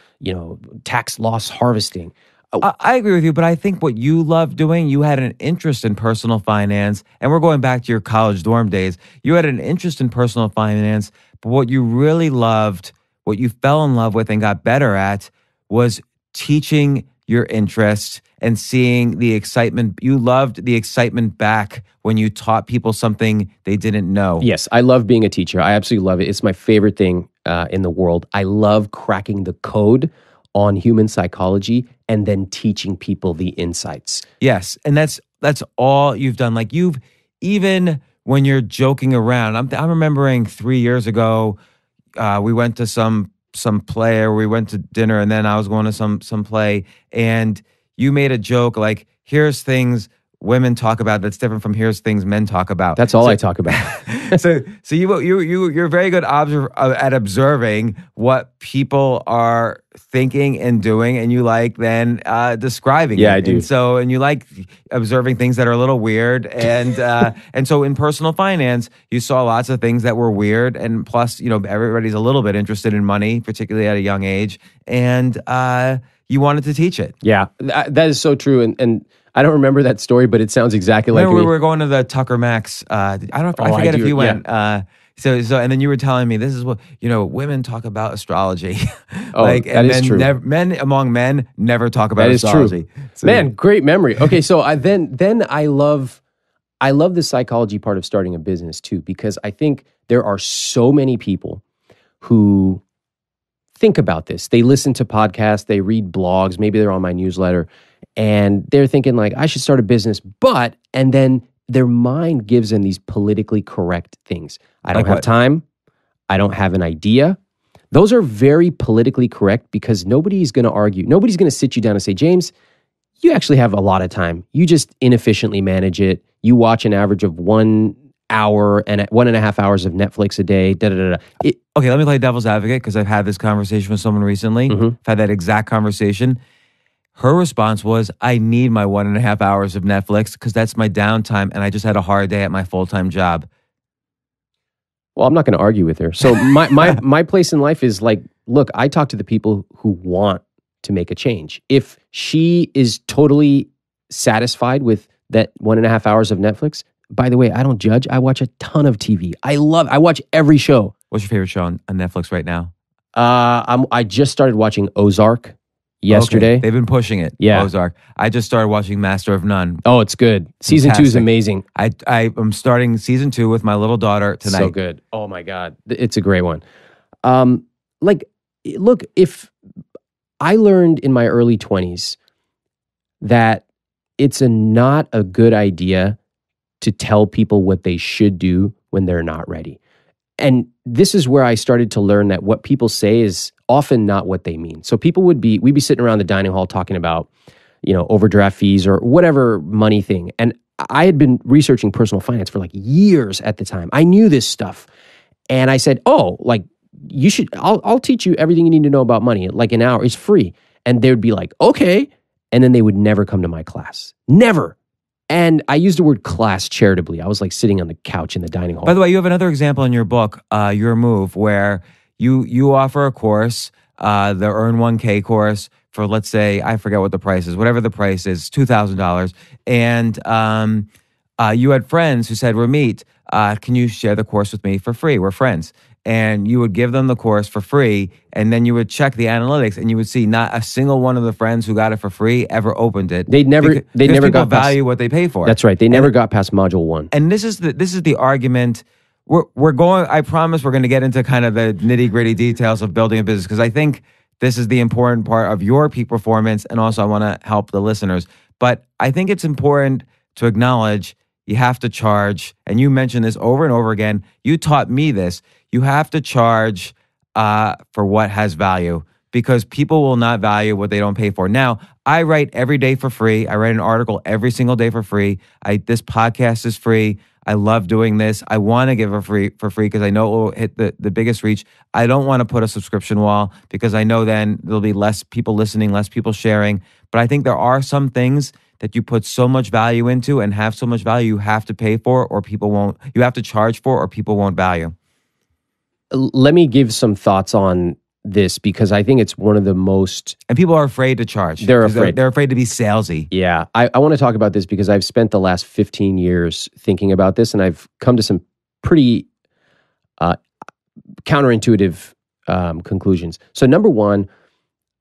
tax loss harvesting. I agree with you, but I think what you love doing, you had an interest in personal finance, and we're going back to your college dorm days. You had an interest in personal finance, but what you really loved, what you fell in love with and got better at, was teaching your interest and seeing the excitement. You loved the excitement back when you taught people something they didn't know. Yes, I love being a teacher. I absolutely love it. It's my favorite thing in the world. I love cracking the code on human psychology and then teaching people the insights. Yes, and that's all you've done. Like, even when you're joking around. I'm remembering 3 years ago, we went to some play, or we went to dinner, and then I was going to some play, and you made a joke like, here's things women talk about that's different from here's things men talk about. That's all I talk about. so you're very good at observing what people are thinking and doing, and you like then describing it. Yeah, I do. And you like observing things that are a little weird, and and so in personal finance, you saw lots of things that were weird, and plus, everybody's a little bit interested in money, particularly at a young age, and you wanted to teach it. Yeah, that is so true, and I don't remember that story, but it sounds exactly like me. We were going to the Tucker Max. I forget if you went. Yeah. So, and then you were telling me this is what women talk about astrology. Oh, that is true. Men among men never talk about astrology. That is true. So, man, great memory. Okay, so then I love the psychology part of starting a business too, because I think there are so many people who think about this. They listen to podcasts, they read blogs, maybe they're on my newsletter, and they're thinking like, I should start a business, and then their mind gives them these politically correct things. I don't have time. I don't have an idea. Those are very politically correct because nobody's going to argue. Nobody's going to sit you down and say, James, you actually have a lot of time. You just inefficiently manage it. You watch an average of 1 hour and 1.5 hours of Netflix a day. Okay, let me play devil's advocate because I've had this conversation with someone recently. Mm-hmm. I've had that exact conversation. Her response was, I need my 1.5 hours of Netflix because that's my downtime and I just had a hard day at my full-time job. Well, I'm not going to argue with her. So my place in life is like, look, I talk to the people who want to make a change. If she is totally satisfied with that 1.5 hours of Netflix, by the way, I don't judge. I watch a ton of TV. I watch every show. What's your favorite show on Netflix right now? I just started watching Ozark yesterday. Okay. They've been pushing it. Yeah. Ozark. I just started watching Master of None. Oh, it's good. Season 2 is amazing. I'm starting season 2 with my little daughter tonight. So good. Oh my God. It's a great one. Look, if I learned in my early 20s that it's not a good idea to tell people what they should do when they're not ready. And this is where I started to learn that what people say is often not what they mean. So we'd be sitting around the dining hall talking about, overdraft fees or whatever money thing. And I had been researching personal finance for like years at the time. I knew this stuff. And I said, you should, I'll teach you everything you need to know about money. Like an hour, it's free. And they would be like, okay. And then they would never come to my class. Never. And I used the word class charitably. I was like sitting on the couch in the dining hall. By the way, you have another example in your book, Your Move, where you offer a course, the Earn 1K course for, let's say, I forget what the price is, whatever the price is, $2,000. And you had friends who said, Ramit, can you share the course with me for free? We're friends. And you would give them the course for free, and then you would check the analytics, and you would see not a single one of the friends who got it for free ever opened it. They never got value what they pay for. That's right. They never got past module 1. And this is the argument. We're going. I promise we're going to get into kind of the nitty gritty details of building a business, because I think this is the important part of your peak performance, and also I want to help the listeners. But I think it's important to acknowledge you have to charge, and you mentioned this over and over again. You taught me this. You have to charge for what has value, because people will not value what they don't pay for. Now, I write every day for free. I write an article every single day for free. This podcast is free. I love doing this. I want to give it for free because I know it will hit the biggest reach. I don't want to put a subscription wall because I know then there'll be less people listening, less people sharing. But I think there are some things that you put so much value into and have so much value you have to pay for, or people won't. You have to charge for, or people won't value. Let me give some thoughts on this, because I think it's one of the most... And people are afraid to charge. They're afraid. They're afraid to be salesy. Yeah. I want to talk about this because I've spent the last 15 years thinking about this, and I've come to some pretty counterintuitive conclusions. So number one,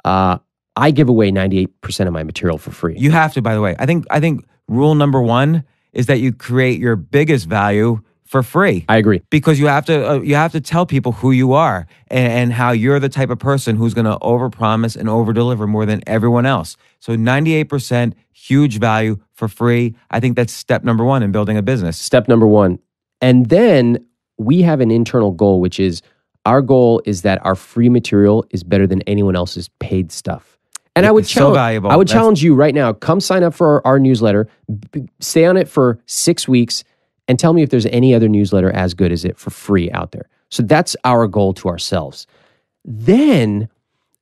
I give away 98% of my material for free. You have to, by the way. I think rule number one is that you create your biggest value for free. I agree. Because you have to tell people who you are and how you're the type of person who's going to overpromise and overdeliver more than everyone else. So 98% huge value for free. I think that's step number one in building a business. Step number one. And then we have an internal goal, which is our goal is that our free material is better than anyone else's paid stuff. And I would so valuable. I would challenge you right now, come sign up for our newsletter, stay on it for 6 weeks, and tell me if there's any other newsletter as good as it for free out there. So that's our goal to ourselves. Then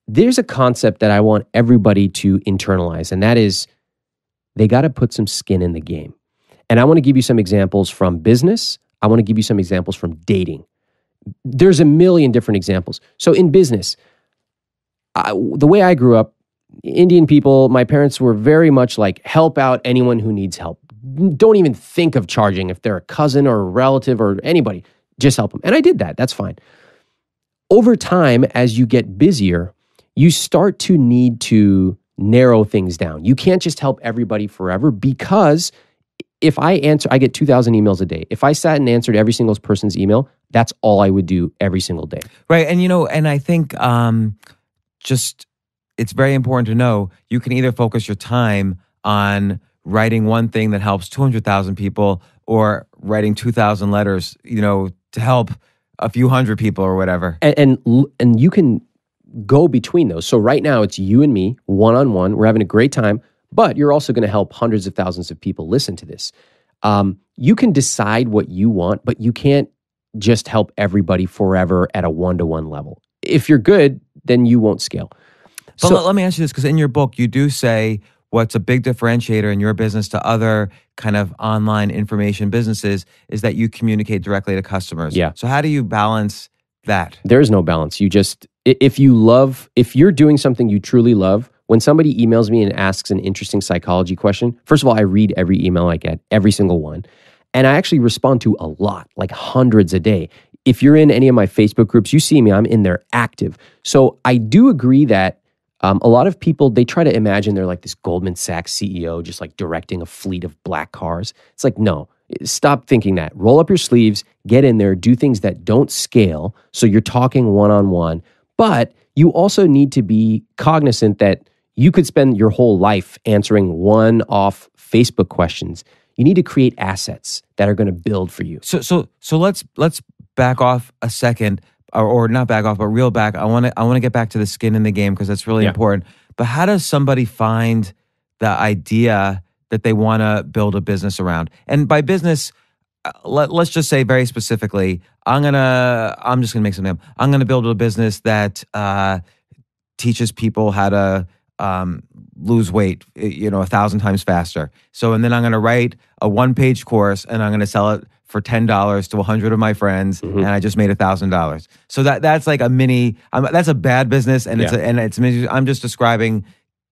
there's a concept that I want everybody to internalize, and that is they got to put some skin in the game. And I want to give you some examples from business. I want to give you some examples from dating. There's a million different examples. So in business, the way I grew up, Indian people, my parents were very much like, help out anyone who needs help. Don't even think of charging if they're a cousin or a relative or anybody. Just help them. And I did that. That's fine. Over time, as you get busier, you start to need to narrow things down. You can't just help everybody forever, because if I get 2,000 emails a day. If I sat and answered every single person's email, that's all I would do every single day. Right. And, and I think it's very important to know you can either focus your time on writing one thing that helps 200,000 people, or writing 2,000 letters, to help a few hundred people or whatever. And you can go between those. So right now it's you and me, one-on-one. We're having a great time, but you're also going to help hundreds of thousands of people listen to this. You can decide what you want, but you can't just help everybody forever at a one-to-one level. If you're good, then you won't scale. But let me ask you this, because in your book, you do say what's a big differentiator in your business to other kind of online information businesses is that you communicate directly to customers. Yeah. So how do you balance that? There is no balance. You just, if you're doing something you truly love, when somebody emails me and asks an interesting psychology question, first of all, I read every email I get, every single one. And I actually respond to a lot, like hundreds a day. If you're in any of my Facebook groups, you see me, I'm in there active. So I do agree that a lot of people, they try to imagine they're like this Goldman Sachs CEO just like directing a fleet of black cars. It's like, no, stop thinking that. Roll up your sleeves, get in there, do things that don't scale. So you're talking one-on-one. But you also need to be cognizant that you could spend your whole life answering one-off Facebook questions. You need to create assets that are going to build for you. So let's back off a second, or not back off, but reel back. I want to get back to the skin in the game because that's really important. But how does somebody find the idea that they want to build a business around? And by business, let's just say very specifically, I'm just gonna make something up. I'm gonna build a business that teaches people how to lose weight, 1,000 times faster. So, and then I'm going to write a 1-page course and I'm going to sell it for $10 to 100 of my friends, and I just made $1,000. So that's like a mini. That's a bad business, and I'm just describing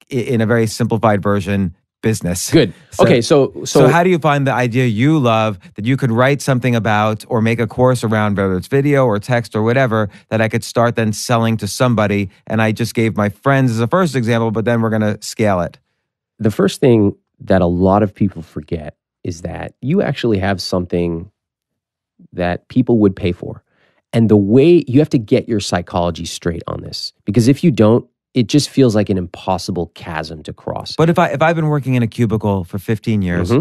in a very simplified version business. Good. Okay, so how do you find the idea you love that you could write something about or make a course around, whether it's video or text or whatever, that I could start then selling to somebody? And I just gave my friends as a first example, but then we're going to scale it. The first thing that a lot of people forget is that you actually have something that people would pay for. And the way you have to get your psychology straight on this, because if you don't, it just feels like an impossible chasm to cross. But if I've been working in a cubicle for 15 years,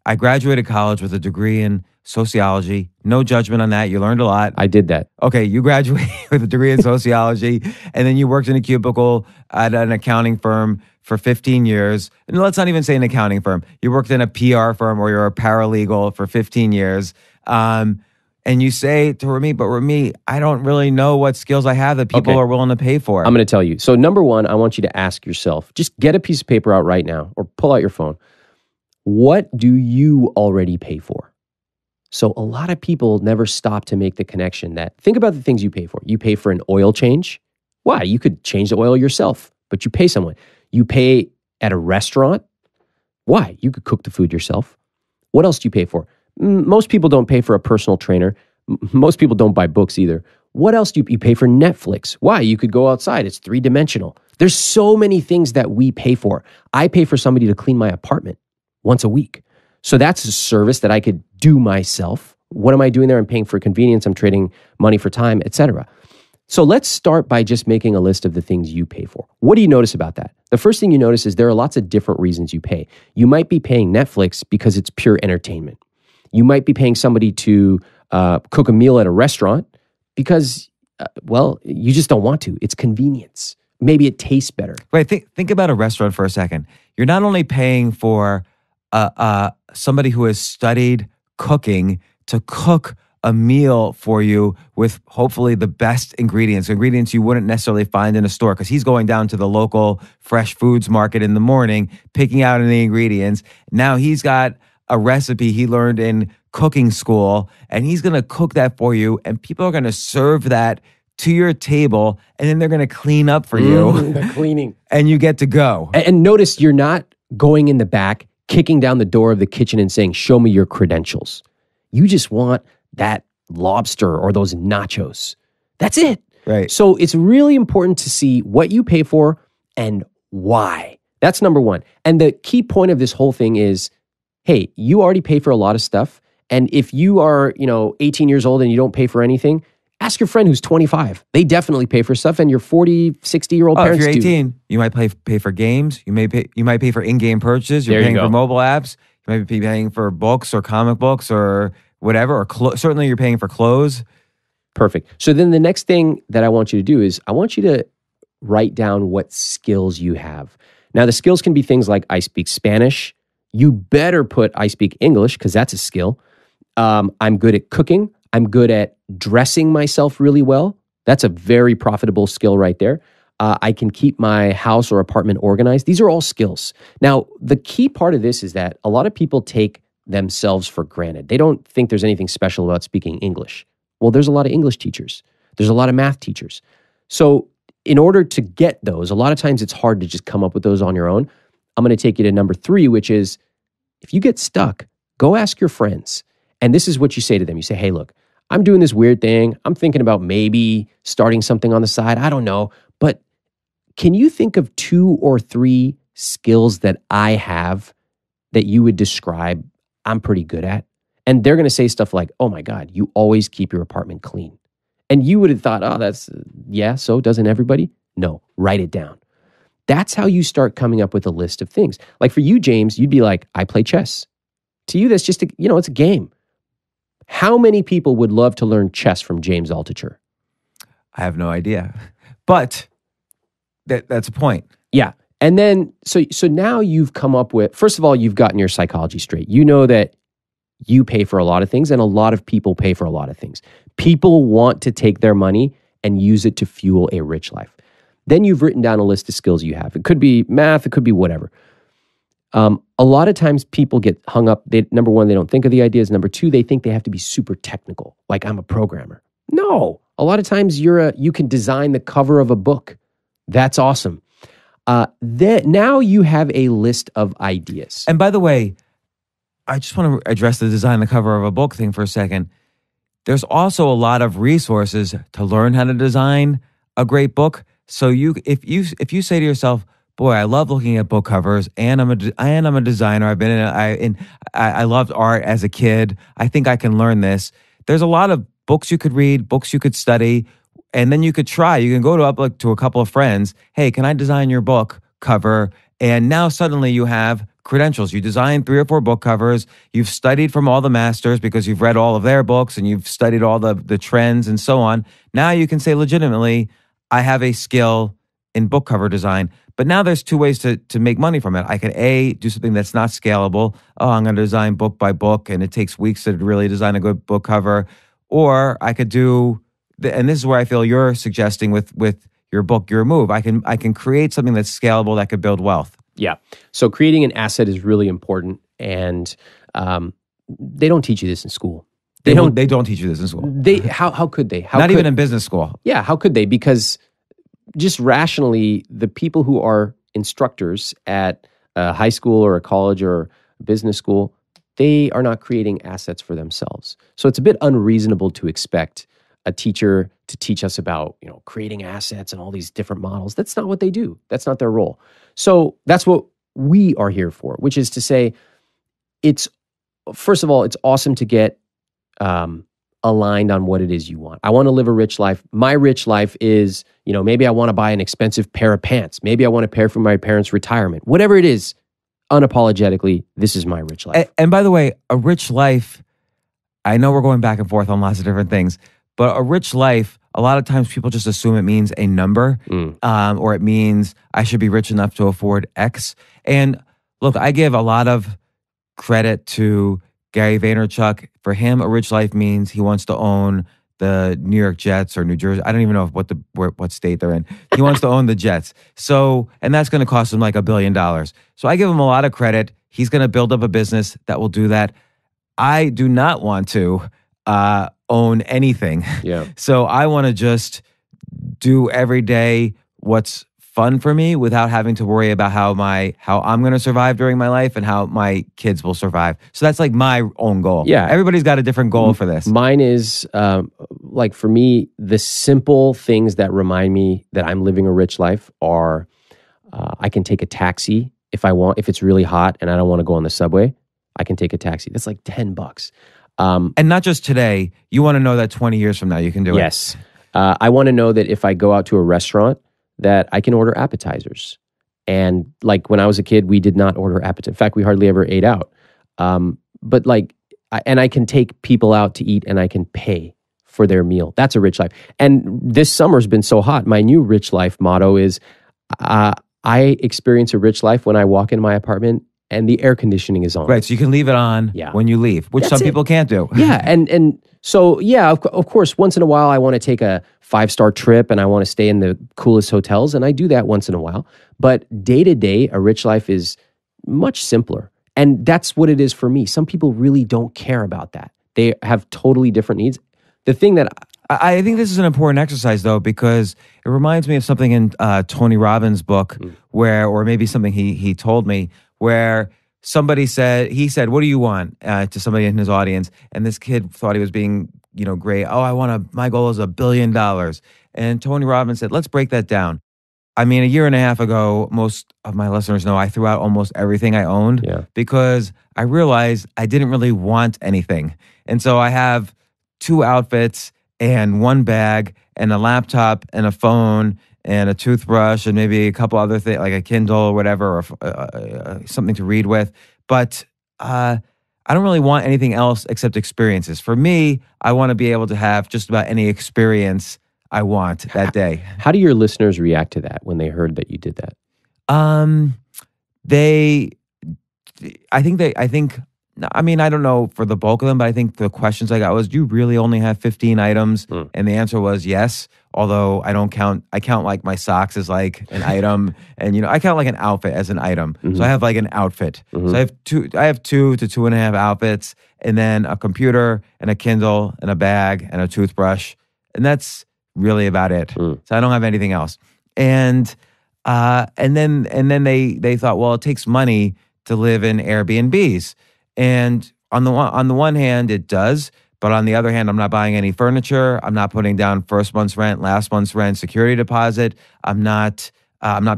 I graduated college with a degree in sociology. No judgment on that. You learned a lot. I did that. Okay, you graduated with a degree in sociology, and then you worked in a cubicle at an accounting firm for 15 years. And let's not even say an accounting firm. You worked in a PR firm or you're a paralegal for 15 years. And you say to Ramit, I don't really know what skills I have that people are willing to pay for. I'm going to tell you. So number one, I want you to ask yourself, just get a piece of paper out right now or pull out your phone. What do you already pay for? So a lot of people never stop to make the connection that, think about the things you pay for. You pay for an oil change. Why? You could change the oil yourself, but you pay someone. You pay at a restaurant. Why? You could cook the food yourself. What else do you pay for? Most people don't pay for a personal trainer. Most people don't buy books either. What else do you pay for? Netflix. Why? You could go outside. It's 3-dimensional. There's so many things that we pay for. I pay for somebody to clean my apartment once a week. So that's a service that I could do myself. What am I doing there? I'm paying for convenience. I'm trading money for time, etc. So let's start by just making a list of the things you pay for. What do you notice about that? The first thing you notice is there are lots of different reasons you pay. You might be paying Netflix because it's pure entertainment. You might be paying somebody to cook a meal at a restaurant because, you just don't want to. It's convenience. Maybe it tastes better. Wait, think about a restaurant for a second. You're not only paying for somebody who has studied cooking to cook a meal for you with hopefully the best ingredients you wouldn't necessarily find in a store, because he's going down to the local fresh foods market in the morning, picking out the ingredients. Now he's got a recipe he learned in cooking school, and he's going to cook that for you, and people are going to serve that to your table, and then they're going to clean up for you. The cleaning. And you get to go. And notice you're not going in the back, kicking down the door of the kitchen and saying, show me your credentials. You just want that lobster or those nachos. That's it. Right. So it's really important to see what you pay for and why. That's number one. And the key point of this whole thing is, hey, you already pay for a lot of stuff. And if you are, 18 years old and you don't pay for anything, ask your friend who's 25. They definitely pay for stuff, and your 40, 60-year-old parents if you're 18, do. You might pay for games. You might pay for in-game purchases. You're paying for mobile apps. You might be paying for books or comic books or whatever, or certainly you're paying for clothes. Perfect. So then the next thing that I want you to do is I want you to write down what skills you have. Now, the skills can be things like I speak Spanish. You better put I speak English, because that's a skill. I'm good at cooking. I'm good at dressing myself really well. That's a very profitable skill right there. I can keep my house or apartment organized. These are all skills. Now, the key part of this is that a lot of people take themselves for granted. They don't think there's anything special about speaking English. Well, there's a lot of English teachers. There's a lot of math teachers. So in order to get those, a lot of times it's hard to just come up with those on your own. I'm going to take you to number 3, which is if you get stuck, go ask your friends. And this is what you say to them. You say, hey, look, I'm doing this weird thing. I'm thinking about maybe starting something on the side. I don't know. But can you think of 2 or 3 skills that I have that you would describe I'm pretty good at? And they're going to say stuff like, oh my God, you always keep your apartment clean. And you would have thought, oh, so doesn't everybody? No, write it down. That's how you start coming up with a list of things. Like for you, James, you'd be like, I play chess. To you, that's just it's a game. How many people would love to learn chess from James Altucher? I have no idea. But that's a point. Yeah. And then, so now you've come up with, first of all, you've gotten your psychology straight. You know that you pay for a lot of things and a lot of people pay for a lot of things. People want to take their money and use it to fuel a rich life. Then you've written down a list of skills you have. It could be math, it could be whatever. A lot of times people get hung up. Number 1, they don't think of the ideas. Number 2, they think they have to be super technical. Like I'm a programmer. No, a lot of times you can design the cover of a book. That's awesome. Now you have a list of ideas. And by the way, I just want to address the design the cover of a book thing for a second. There's also a lot of resources to learn how to design a great book. So if you say to yourself, boy, I love looking at book covers, and I'm a designer. I loved art as a kid. I think I can learn this. There's a lot of books you could read, books you could study, and then you could try. You can go to a couple of friends. Hey, can I design your book cover? And now suddenly you have credentials. You designed 3 or 4 book covers. You've studied from all the masters because you've read all of their books and you've studied all the trends and so on. Now you can say legitimately, I have a skill in book cover design. But now there's 2 ways to make money from it. I could do something that's not scalable. Oh, I'm going to design book by book and it takes weeks to really design a good book cover. Or I could do, and this is where I feel you're suggesting with your book, your move. I can create something that's scalable that could build wealth. Yeah. So creating an asset is really important, and they don't teach you this in school. They don't teach you this in school. How could they? Not even in business school. Yeah. How could they? Because just rationally, the people who are instructors at a high school or a college or a business school, they are not creating assets for themselves. So it's a bit unreasonable to expect a teacher to teach us about, creating assets and all these different models. That's not what they do. That's not their role. So that's what we are here for, which is to say, first of all, it's awesome to get aligned on what it is you want. I want to live a rich life. My rich life is, maybe I want to buy an expensive pair of pants. Maybe I want to pay for my parents' retirement. Whatever it is, unapologetically, this is my rich life. And by the way, a rich life, I know we're going back and forth on lots of different things, but a rich life, a lot of times people just assume it means a number, or it means I should be rich enough to afford X. And look, I give a lot of credit to Gary Vaynerchuk. For him, a rich life means he wants to own the New York Jets or New Jersey. I don't even know what state they're in. He wants to own the Jets. So, and that's going to cost him like $1 billion. So I give him a lot of credit. He's going to build up a business that will do that. I do not want to own anything. Yeah. So I want to just do every day what's fun for me without having to worry about how I'm going to survive during my life and how my kids will survive. So that's like my own goal. Yeah. Everybody's got a different goal for this. Mine is, like for me, the simple things that remind me that I'm living a rich life are I can take a taxi if I want. If it's really hot and I don't want to go on the subway, I can take a taxi. That's like $10. And not just today. You want to know that 20 years from now you can do it. Yes. I want to know that if I go out to a restaurant, that I can order appetizers. And like when I was a kid, we did not order appetizers. In fact, we hardly ever ate out. But like, I can take people out to eat and I can pay for their meal. That's a rich life. And this summer's been so hot. My new rich life motto is, I experience a rich life when I walk in my apartment and the air conditioning is on. Right, so you can leave it on Yeah. when you leave, which That's some it. people can't do. Yeah, and so yeah, of course, once in a while I want to take a 5-star trip and I want to stay in the coolest hotels, and I do that once in a while. But day to day, a rich life is much simpler, and that's what it is for me. Some people really don't care about that. They have totally different needs. The thing that I think this is an important exercise, though, because it reminds me of something in Tony Robbins' book, or maybe something he told me, where he said, "What do you want?" To somebody in his audience, and this kid thought he was being, great. Oh, my goal is $1 billion, and Tony Robbins said, "Let's break that down." I mean, a year and a half ago, most of my listeners know I threw out almost everything I owned because I realized I didn't really want anything, and so I have 2 outfits and 1 bag and a laptop and a phone and a toothbrush and maybe a couple other things like a Kindle or whatever, or something to read with. But I don't really want anything else except experiences. For me, I want to be able to have just about any experience I want that day. how do your listeners react to that when they heard that you did that? I don't know for the bulk of them, but I think the questions I got was, do you really only have 15 items? And the answer was yes, although I count like my socks as like an item, and I count like an outfit as an item. So I have like an outfit. So I have 2 to 2.5 outfits, and then a computer and a Kindle and a bag and a toothbrush. And that's really about it. So I don't have anything else. And then they thought, well, it takes money to live in Airbnbs. And on the one hand, it does, but on the other hand, I'm not buying any furniture. I'm not putting down first month's rent, last month's rent, security deposit. I'm not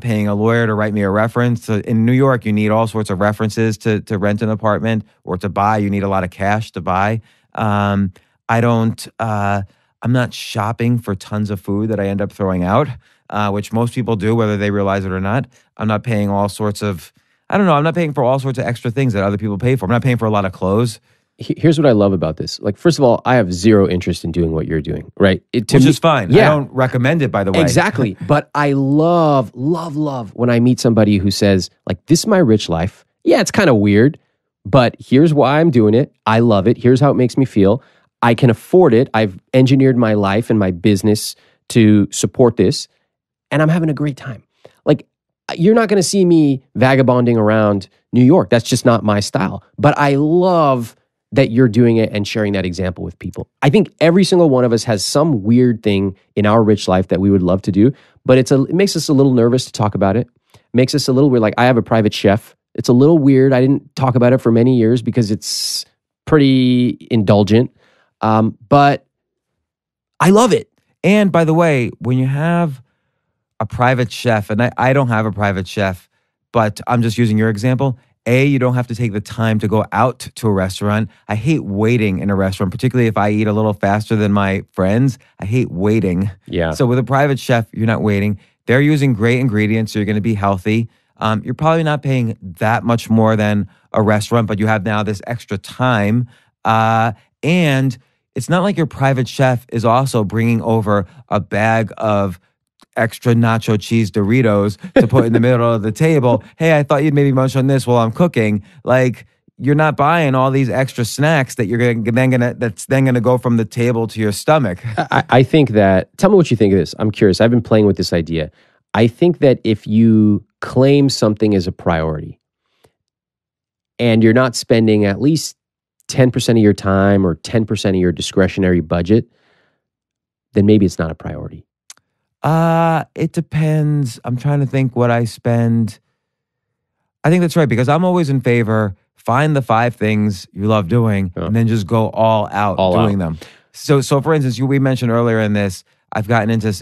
paying a lawyer to write me a reference. So in New York, you need all sorts of references to rent an apartment, or to buy. You need a lot of cash to buy. I'm not shopping for tons of food that I end up throwing out, which most people do, whether they realize it or not. I'm not paying I'm not paying for all sorts of extra things that other people pay for. I'm not paying for a lot of clothes. Here's what I love about this. Like, first of all, I have zero interest in doing what you're doing, right? Which is fine. Yeah. I don't recommend it, by the way. Exactly. But I love when I meet somebody who says, like, this is my rich life. Yeah, it's kind of weird, but here's why I'm doing it. I love it. Here's how it makes me feel. I can afford it. I've engineered my life and my business to support this, and I'm having a great time. Like, you're not going to see me vagabonding around New York. That's just not my style. But I love that you're doing it and sharing that example with people. I think every single one of us has some weird thing in our rich life that we would love to do, but it makes us a little nervous to talk about it. Makes us a little weird. Like, I have a private chef. It's a little weird. I didn't talk about it for many years because it's pretty indulgent. But I love it. And by the way, when you have a private chef, and I don't have a private chef, but I'm just using your example. You don't have to take the time to go out to a restaurant. I hate waiting in a restaurant, particularly if I eat a little faster than my friends. I hate waiting. Yeah. So with a private chef, you're not waiting. They're using great ingredients, so you're going to be healthy. You're probably not paying that much more than a restaurant, but you have now this extra time. And it's not like your private chef is also bringing over a bag of extra nacho cheese Doritos to put in the middle of the table. Hey, I thought you'd maybe munch on this while I'm cooking. Like, you're not buying all these extra snacks that that's then gonna go from the table to your stomach. I think that, tell me what you think of this. I'm curious. I've been playing with this idea. I think that if you claim something as a priority and you're not spending at least 10% of your time or 10% of your discretionary budget, then maybe it's not a priority. It depends. I'm trying to think what I spend. I think that's right, because I'm always in favor, find the 5 things you love doing and then just go all out doing them. So for instance, we mentioned earlier in this, I've gotten into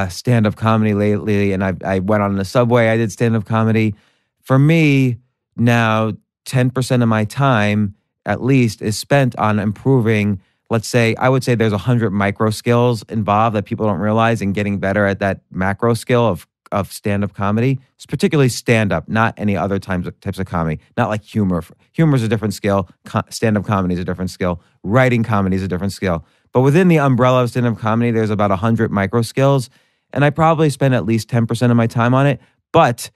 stand-up comedy lately, and I went on the subway, I did stand-up comedy. For me, now 10% of my time at least is spent on improving. Let's say, I would say there's 100 micro skills involved that people don't realize, and getting better at that macro skill of stand-up comedy. It's particularly stand-up, not any other types of comedy. Not like humor. Humor is a different skill. Stand-up comedy is a different skill. Writing comedy is a different skill. But within the umbrella of stand-up comedy, there's about 100 micro skills, and I probably spend at least 10% of my time on it. But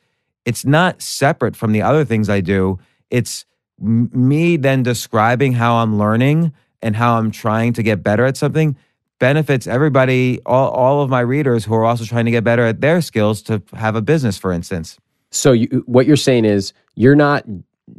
it's not separate from the other things I do. it's me then describing how I'm learning and how I'm trying to get better at something benefits everybody, all of my readers who are also trying to get better at their skills to have a business, for instance. So what you're saying is you're not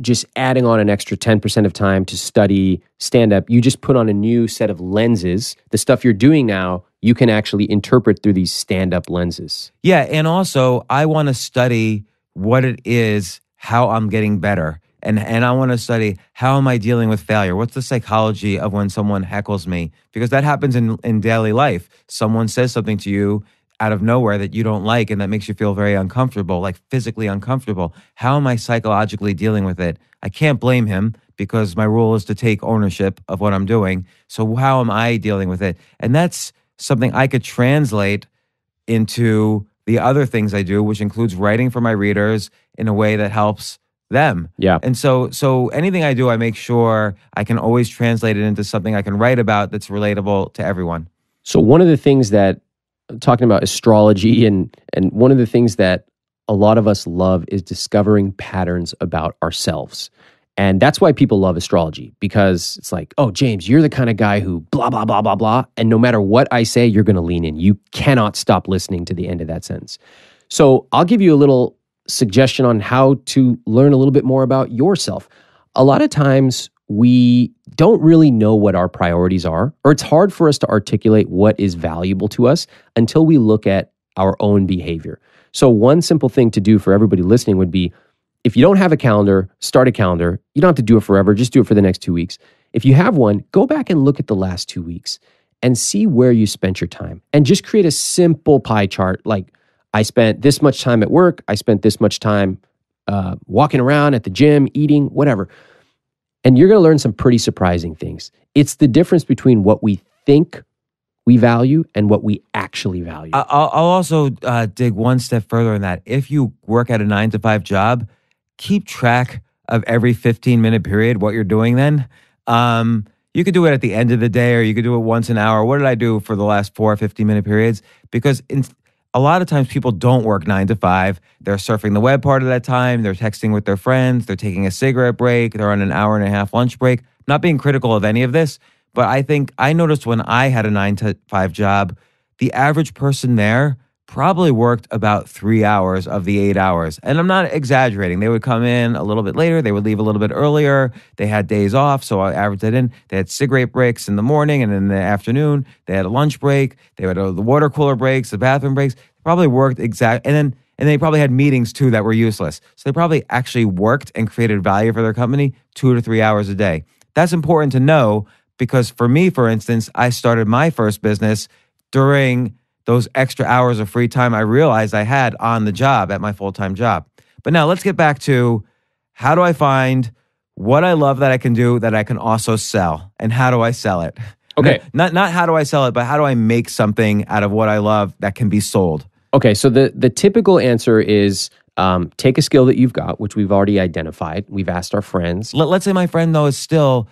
just adding on an extra 10% of time to study stand-up. You just put on a new set of lenses. The stuff you're doing now, you can actually interpret through these stand-up lenses. Yeah, and also I want to study what it is, how I'm getting better. And I want to study how am I dealing with failure? What's the psychology of when someone heckles me? Because that happens in daily life. Someone says something to you out of nowhere that you don't like and that makes you feel very uncomfortable, like physically uncomfortable. How am I psychologically dealing with it? I can't blame him because my rule is to take ownership of what I'm doing. So how am I dealing with it? And that's something I could translate into the other things I do, which includes writing for my readers in a way that helps them. Yeah. And so anything I do, I make sure I can always translate it into something I can write about that's relatable to everyone. So one of the things that, talking about astrology, and one of the things that a lot of us love is discovering patterns about ourselves. And that's why people love astrology, because it's like, oh, James, you're the kind of guy who blah, blah, blah, blah, blah. And no matter what I say, you're going to lean in. You cannot stop listening to the end of that sentence. So I'll give you a little suggestion on how to learn a little bit more about yourself. A lot of times we don't really know what our priorities are, or it's hard for us to articulate what is valuable to us until we look at our own behavior. So one simple thing to do for everybody listening would be, if you don't have a calendar, start a calendar. You don't have to do it forever. Just do it for the next 2 weeks. If you have one, go back and look at the last 2 weeks and see where you spent your time. And just create a simple pie chart. Like, I spent this much time at work. I spent this much time walking around at the gym, eating, whatever. And you're going to learn some pretty surprising things. It's the difference between what we think we value and what we actually value. I'll also dig one step further in that. If you work at a 9-to-5 job, keep track of every 15-minute period, what you're doing then. You could do it at the end of the day, or you could do it once an hour. What did I do for the last 4 15-minute periods? Because a lot of times people don't work 9 to 5. They're surfing the web part of that time. They're texting with their friends. They're taking a cigarette break. They're on an hour and a half lunch break. Not being critical of any of this, but I think I noticed when I had a 9 to 5 job, the average person there probably worked about 3 hours of the 8 hours. And I'm not exaggerating. They would come in a little bit later. They would leave a little bit earlier. They had days off, so I averaged it in. They had cigarette breaks in the morning, and in the afternoon, they had a lunch break. They had the water cooler breaks, the bathroom breaks. They probably worked and they probably had meetings too that were useless. So they probably actually worked and created value for their company 2 to 3 hours a day. That's important to know because for me, for instance, I started my first business during those extra hours of free time I realized I had on the job at my full-time job. But now let's get back to how do I find what I love that I can do that I can also sell, and how do I sell it? Okay. Not how do I sell it, but how do I make something out of what I love that can be sold? Okay, so the typical answer is take a skill that you've got, which we've already identified. We've asked our friends. Let's say my friend, though, is still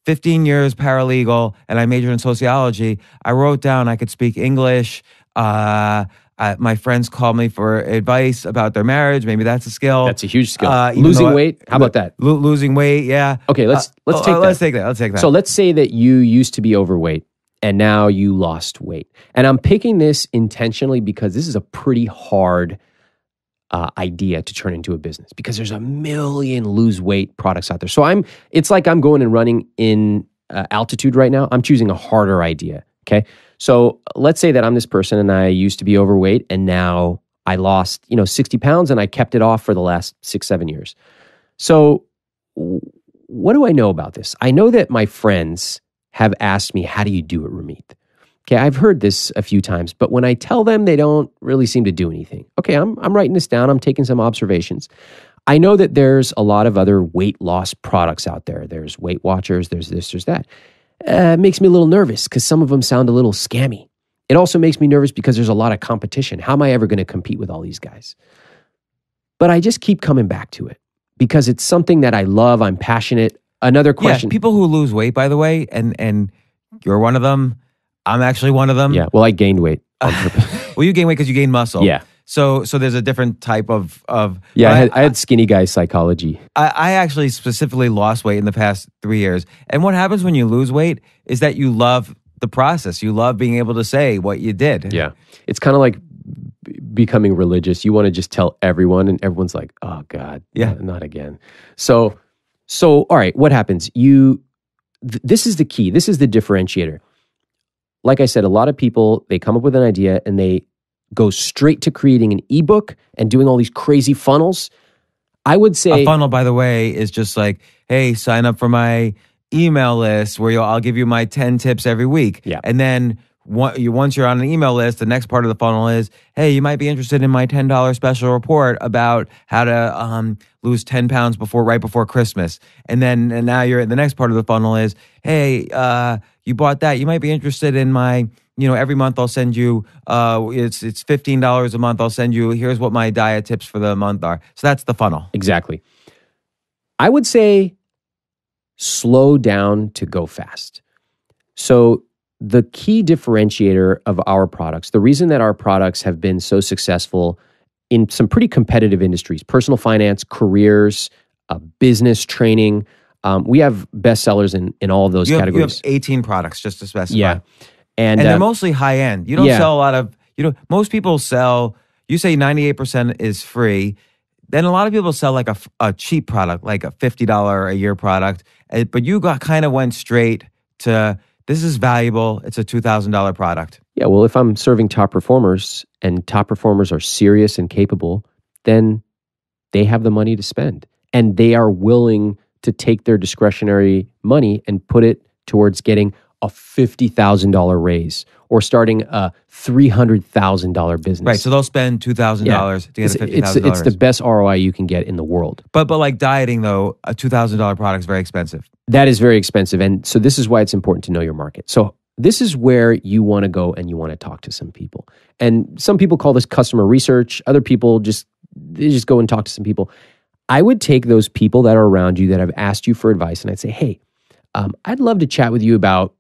15 years paralegal, and I majored in sociology. I wrote down I could speak English. My friends call me for advice about their marriage. Maybe that's a skill. That's a huge skill. Losing weight? How about that? Losing weight, yeah. Okay, let's take that. Let's take that. So let's say that you used to be overweight and now you lost weight. And I'm picking this intentionally because this is a pretty hard idea to turn into a business because there's a million lose weight products out there. So it's like I'm going and running in altitude right now. I'm choosing a harder idea, okay? So let's say that I'm this person and I used to be overweight and now I lost, 60 pounds and I kept it off for the last 6-7 years. So what do I know about this? I know that my friends have asked me, how do you do it, Ramit? Okay, I've heard this a few times, but when I tell them, they don't really seem to do anything. Okay, I'm writing this down. I'm taking some observations. I know that there's a lot of other weight loss products out there. There's Weight Watchers, there's this, there's that. It makes me a little nervous because some of them sound a little scammy. It also makes me nervous because there's a lot of competition. How am I ever going to compete with all these guys? But I just keep coming back to it because it's something that I love. I'm passionate. Another question. Yeah, people who lose weight, by the way, and you're one of them. I'm actually one of them. Yeah, well, I gained weight. Well, you gain weight because you gain muscle. Yeah. So there's a different type of Yeah, I had skinny guy psychology. I actually specifically lost weight in the past 3 years. And what happens when you lose weight is that you love the process. You love being able to say what you did. Yeah. It's kind of like becoming religious. You want to just tell everyone, and everyone's like, oh God, not again. So all right, what happens? This is the key. This is the differentiator. Like I said, a lot of people, they come up with an idea and they go straight to creating an ebook and doing all these crazy funnels. I would say a funnel, by the way, is just like, hey, sign up for my email list where I'll give you my 10 tips every week. Yeah. And then once you're on an email list, the next part of the funnel is, hey, you might be interested in my $10 special report about how to lose 10 pounds right before Christmas. And now the next part of the funnel is, hey, you bought that. You might be interested in my, every month I'll send you, it's $15 a month. I'll send you, here's what my diet tips for the month are. So that's the funnel. Exactly. I would say slow down to go fast. So the key differentiator of our products, the reason that our products have been so successful in some pretty competitive industries, personal finance, careers, business training, we have bestsellers in all of those categories. You have 18 products, just to specify. Yeah. And they're mostly high end. You don't sell a lot of, most people sell, you say 98% is free. Then a lot of people sell like a cheap product, like a $50 a year product. But you kind of went straight to, this is valuable. It's a $2,000 product. Yeah, well, if I'm serving top performers and top performers are serious and capable, then they have the money to spend. And they are willing to take their discretionary money and put it towards getting a $50,000 raise or starting a $300,000 business. Right, so they'll spend $2,000 to get a $50,000. It's the best ROI you can get in the world. But like dieting, though, a $2,000 product is very expensive. That is very expensive. And so this is why it's important to know your market. So this is where you want to go and you want to talk to some people. And some people call this customer research. Other people just go and talk to some people. I would take those people that are around you that have asked you for advice and I'd say, hey, I'd love to chat with you about,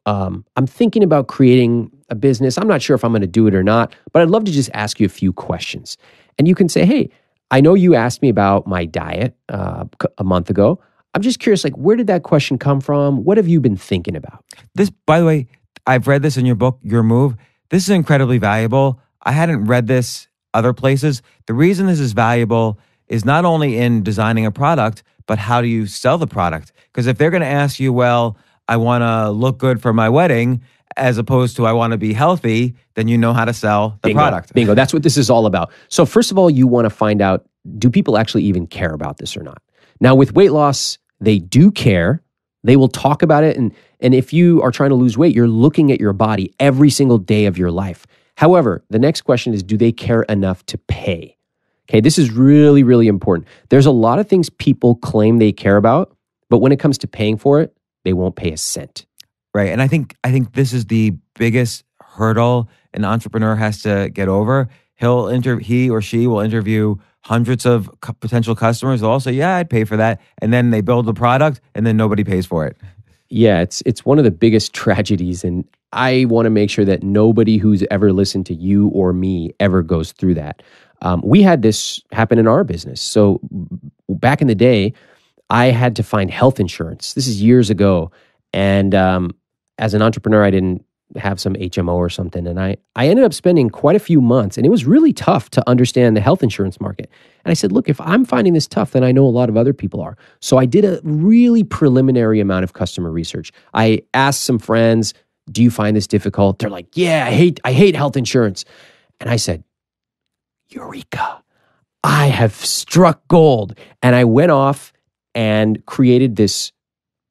I'm thinking about creating a business. I'm not sure if I'm going to do it or not, but I'd love to just ask you a few questions. And you can say, hey, I know you asked me about my diet a month ago. I'm just curious, like, where did that question come from? What have you been thinking about? This, by the way, I've read this in your book, Your Move. This is incredibly valuable. I hadn't read this other places. The reason this is valuable is not only in designing a product, but how do you sell the product? Because if they're going to ask you, well, I want to look good for my wedding, as opposed to I want to be healthy, then you know how to sell the product. Bingo. That's what this is all about. So first of all, you want to find out, do people actually even care about this or not? Now with weight loss, they do care. They will talk about it. And if you are trying to lose weight, you're looking at your body every single day of your life. However, the next question is, do they care enough to pay? Okay, this is really, really important. There's a lot of things people claim they care about, but when it comes to paying for it, they won't pay a cent. Right. And I think this is the biggest hurdle an entrepreneur has to get over. He or she will interview hundreds of potential customers. They'll all say, yeah, I'd pay for that. And then they build the product and then nobody pays for it. Yeah, it's one of the biggest tragedies. And I want to make sure that nobody who's ever listened to you or me ever goes through that. We had this happen in our business. So back in the day, I had to find health insurance. This is years ago. And as an entrepreneur, I didn't have some HMO or something. And I ended up spending quite a few months. And it was really tough to understand the health insurance market. And I said, look, if I'm finding this tough, then I know a lot of other people are. So I did a really preliminary amount of customer research. I asked some friends, do you find this difficult? They're like, yeah, I hate health insurance. And I said, Eureka, I have struck gold. And I went off and created this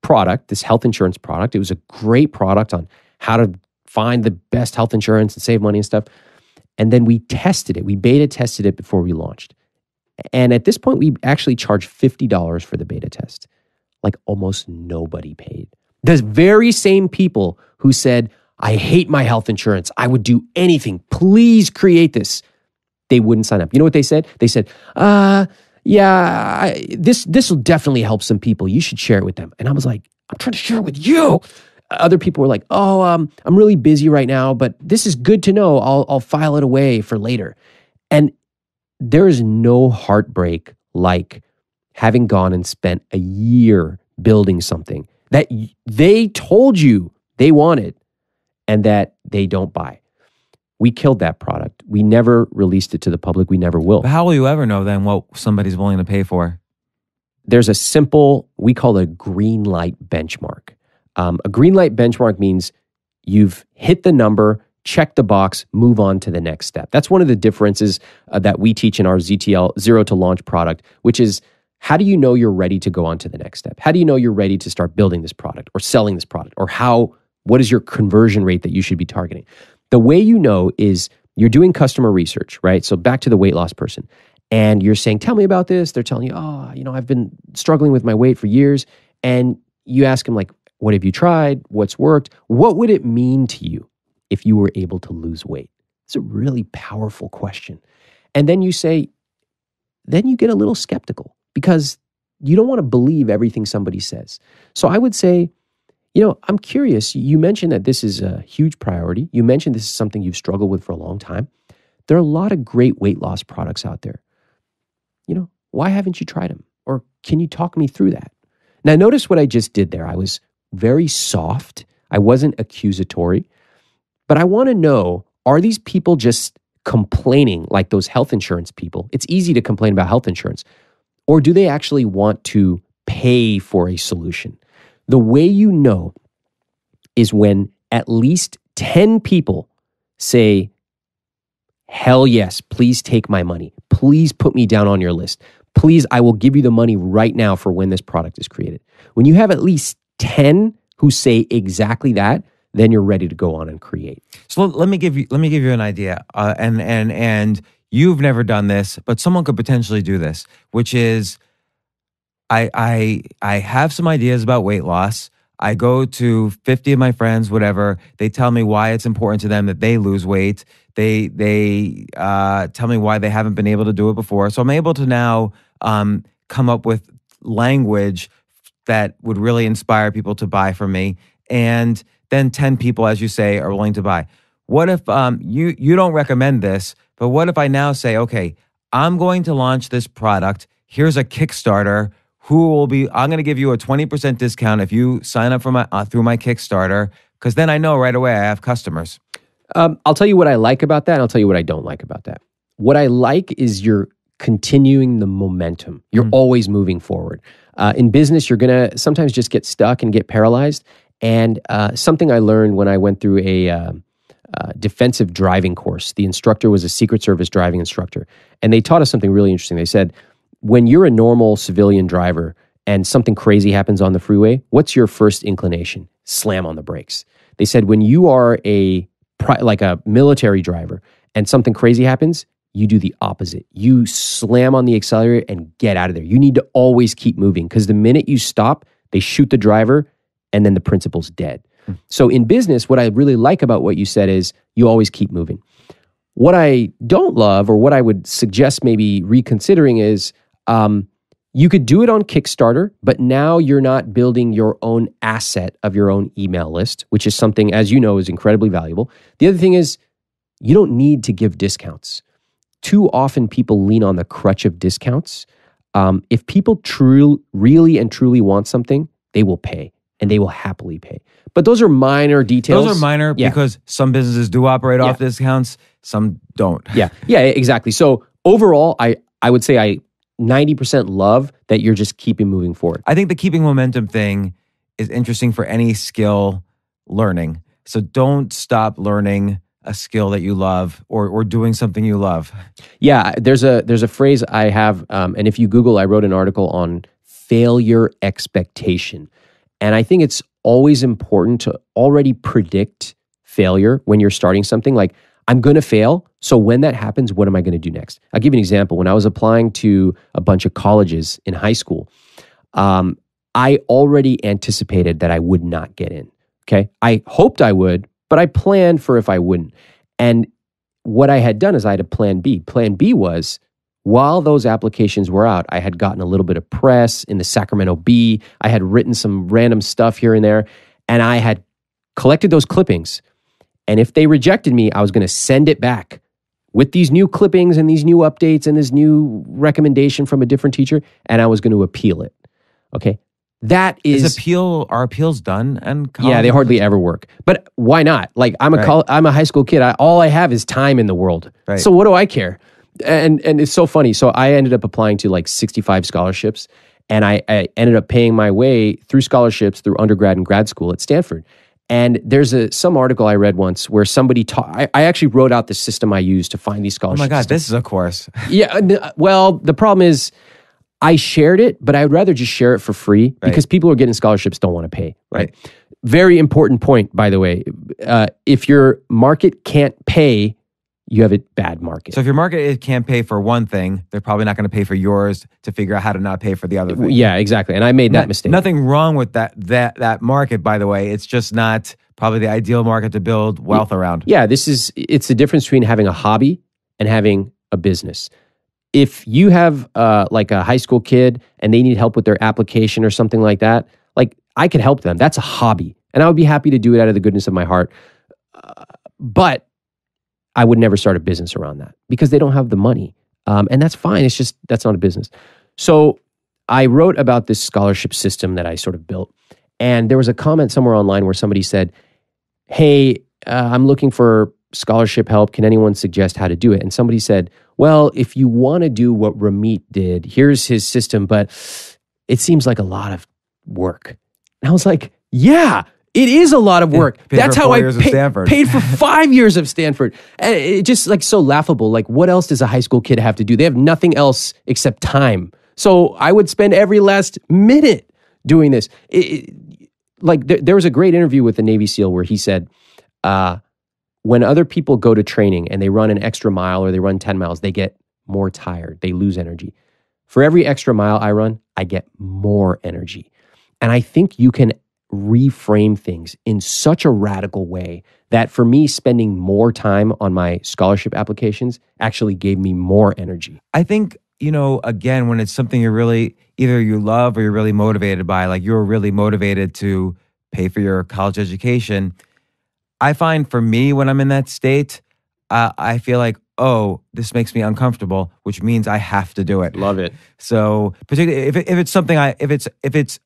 product, this health insurance product. It was a great product on how to find the best health insurance and save money and stuff. And then we tested it. We beta tested it before we launched. And at this point, we actually charged $50 for the beta test. Like almost nobody paid. The very same people who said, I hate my health insurance. I would do anything. Please create this. They wouldn't sign up. You know what they said? They said, this will definitely help some people. You should share it with them. And I was like, I'm trying to share it with you. other people were like, oh, I'm really busy right now, but this is good to know. I'll file it away for later. And there is no heartbreak like having gone and spent a year building something that they told you they wanted and that they don't buy. We killed that product. We never released it to the public. We never will. But how will you ever know then what somebody's willing to pay for? There's a simple, we call it a green light benchmark. A green light benchmark means you've hit the number, check the box, move on to the next step. That's one of the differences that we teach in our ZTL, Zero to Launch product, which is how do you know you're ready to go on to the next step? How do you know you're ready to start building this product or selling this product? Or what is your conversion rate that you should be targeting? The way you know is you're doing customer research, right? So back to the weight loss person. And you're saying, tell me about this. They're telling you, I've been struggling with my weight for years. And you ask them like, what have you tried? What's worked? What would it mean to you if you were able to lose weight? It's a really powerful question. And then you say, then you get a little skeptical because you don't want to believe everything somebody says. So I would say, I'm curious. You mentioned that this is a huge priority. You mentioned this is something you've struggled with for a long time. There are a lot of great weight loss products out there. Why haven't you tried them? Or can you talk me through that? Now, notice what I just did there. I was very soft. I wasn't accusatory. But I want to know, are these people just complaining like those health insurance people? It's easy to complain about health insurance. Or do they actually want to pay for a solution? The way you know is when at least 10 people say, hell yes, please take my money. Please put me down on your list. Please, I will give you the money right now for when this product is created. When you have at least 10 who say exactly that, then you're ready to go on and create. So let me give you an idea. And you've never done this, but someone could potentially do this, which is I have some ideas about weight loss. I go to 50 of my friends, whatever. They tell me why it's important to them that they lose weight. They tell me why they haven't been able to do it before. So I'm able to now come up with language that would really inspire people to buy from me. And then 10 people, as you say, are willing to buy. What if you don't recommend this, but what if I now say, okay, I'm going to launch this product. Here's a Kickstarter. I'm going to give you a 20% discount if you sign up for through my Kickstarter, because then I know right away I have customers. I'll tell you what I like about that, and I'll tell you what I don't like about that. What I like is you're continuing the momentum. You're always moving forward. In business, you're going to sometimes just get stuck and get paralyzed. And something I learned when I went through a defensive driving course, the instructor was a Secret Service driving instructor. And they taught us something really interesting. They said, when you're a normal civilian driver and something crazy happens on the freeway, what's your first inclination? Slam on the brakes. They said, when you are like a military driver and something crazy happens, you do the opposite. You slam on the accelerator and get out of there. You need to always keep moving because the minute you stop, they shoot the driver and then the principal's dead. So in business, what I really like about what you said is you always keep moving. What I don't love, or what I would suggest maybe reconsidering is you could do it on Kickstarter, but now you're not building your own asset of your own email list, which is something, as you know, is incredibly valuable. The other thing is you don't need to give discounts. Too often people lean on the crutch of discounts. If people really and truly want something, they will pay. And they will happily pay. But those are minor details. Those are minor because some businesses do operate off discounts, some don't. Yeah, exactly. So overall, I would say I 90% love that you're just keeping moving forward. I think the keeping momentum thing is interesting for any skill learning. So don't stop learning a skill that you love or doing something you love. Yeah, there's a phrase I have, and if you Google, I wrote an article on failure expectation. And I think it's always important to already predict failure when you're starting something. Like, I'm going to fail. So when that happens, what am I going to do next? I'll give you an example. When I was applying to a bunch of colleges in high school, I already anticipated that I would not get in. Okay. I hoped I would, but I planned for if I wouldn't. And what I had done is I had a plan B. Plan B was, while those applications were out, I had gotten a little bit of press in the Sacramento Bee. I had written some random stuff here and there, and I had collected those clippings. And if they rejected me, I was going to send it back with these new clippings and these new updates and this new recommendation from a different teacher, and I was going to appeal it. Okay. That is are appeals done? And yeah, they hardly ever work. But why not? Like I'm a high school kid. All I have is time in the world. Right. So what do I care? And it's so funny. So I ended up applying to like 65 scholarships, and I ended up paying my way through scholarships through undergrad and grad school at Stanford. And there's some article I read once where somebody I actually wrote out the system I used to find these scholarships. Oh my God, this is a course. Yeah. Well, the problem is I shared it, but I would rather just share it for free because people who are getting scholarships don't want to pay. Right. Very important point, by the way. If your market can't pay, you have a bad market. So if your market can't pay for one thing, they're probably not going to pay for yours to figure out how to not pay for the other thing. Yeah, exactly. And I made that mistake. Nothing wrong with that market, by the way. It's just not probably the ideal market to build wealth around. Yeah, it's the difference between having a hobby and having a business. If you have like a high school kid and they need help with their application or something like that, like I could help them. That's a hobby. And I would be happy to do it out of the goodness of my heart. But I would never start a business around that because they don't have the money. And that's fine. It's just, that's not a business. So I wrote about this scholarship system that I sort of built. And there was a comment somewhere online where somebody said, hey, I'm looking for scholarship help. Can anyone suggest how to do it? And somebody said, well, if you want to do what Ramit did, here's his system, but it seems like a lot of work. And I was like, yeah, it is a lot of work. That's how I paid for 5 years of Stanford. And it just like so laughable. Like what else does a high school kid have to do? They have nothing else except time. So I would spend every last minute doing this. There was a great interview with a Navy SEAL where he said, when other people go to training and they run an extra mile or they run 10 miles, they get more tired. They lose energy. For every extra mile I run, I get more energy. And I think you can reframe things in such a radical way that for me, spending more time on my scholarship applications actually gave me more energy. I think, again, when it's something you're really, either you love or you're really motivated by, like you're really motivated to pay for your college education, I find for me, when I'm in that state, I feel like, oh, this makes me uncomfortable, which means I have to do it. Love it. So particularly if it's something if it's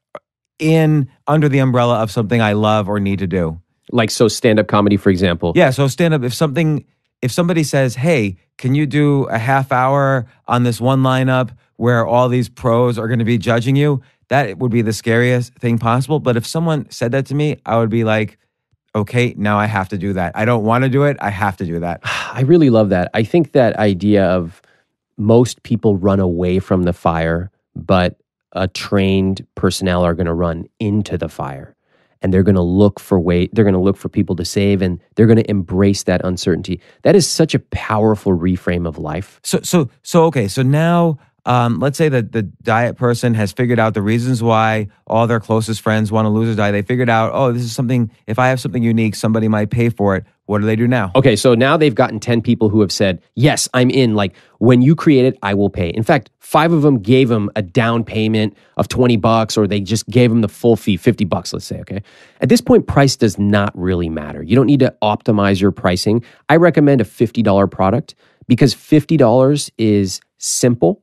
in under the umbrella of something I love or need to do. Like so stand-up comedy, for example. Yeah, so stand-up, if somebody says, hey, can you do a half hour on this one lineup where all these pros are going to be judging you, that would be the scariest thing possible. But if someone said that to me, I would be like, okay, now I have to do that. I don't want to do it. I have to do that. I really love that. I think that idea of most people run away from the fire, but a trained personnel are going to run into the fire, and they're going to look for they're going to look for people to save, and they're going to embrace that uncertainty. That is such a powerful reframe of life. So okay. So now, let's say that the diet person has figured out the reasons why all their closest friends want to lose a diet. They figured out, oh, this is something, if I have something unique, somebody might pay for it. What do they do now? Okay, so now they've gotten 10 people who have said, yes, I'm in. Like, when you create it, I will pay. In fact, 5 of them gave them a down payment of $20, or they just gave them the full fee, $50, let's say, okay? At this point, price does not really matter. You don't need to optimize your pricing. I recommend a $50 product because $50 is simple.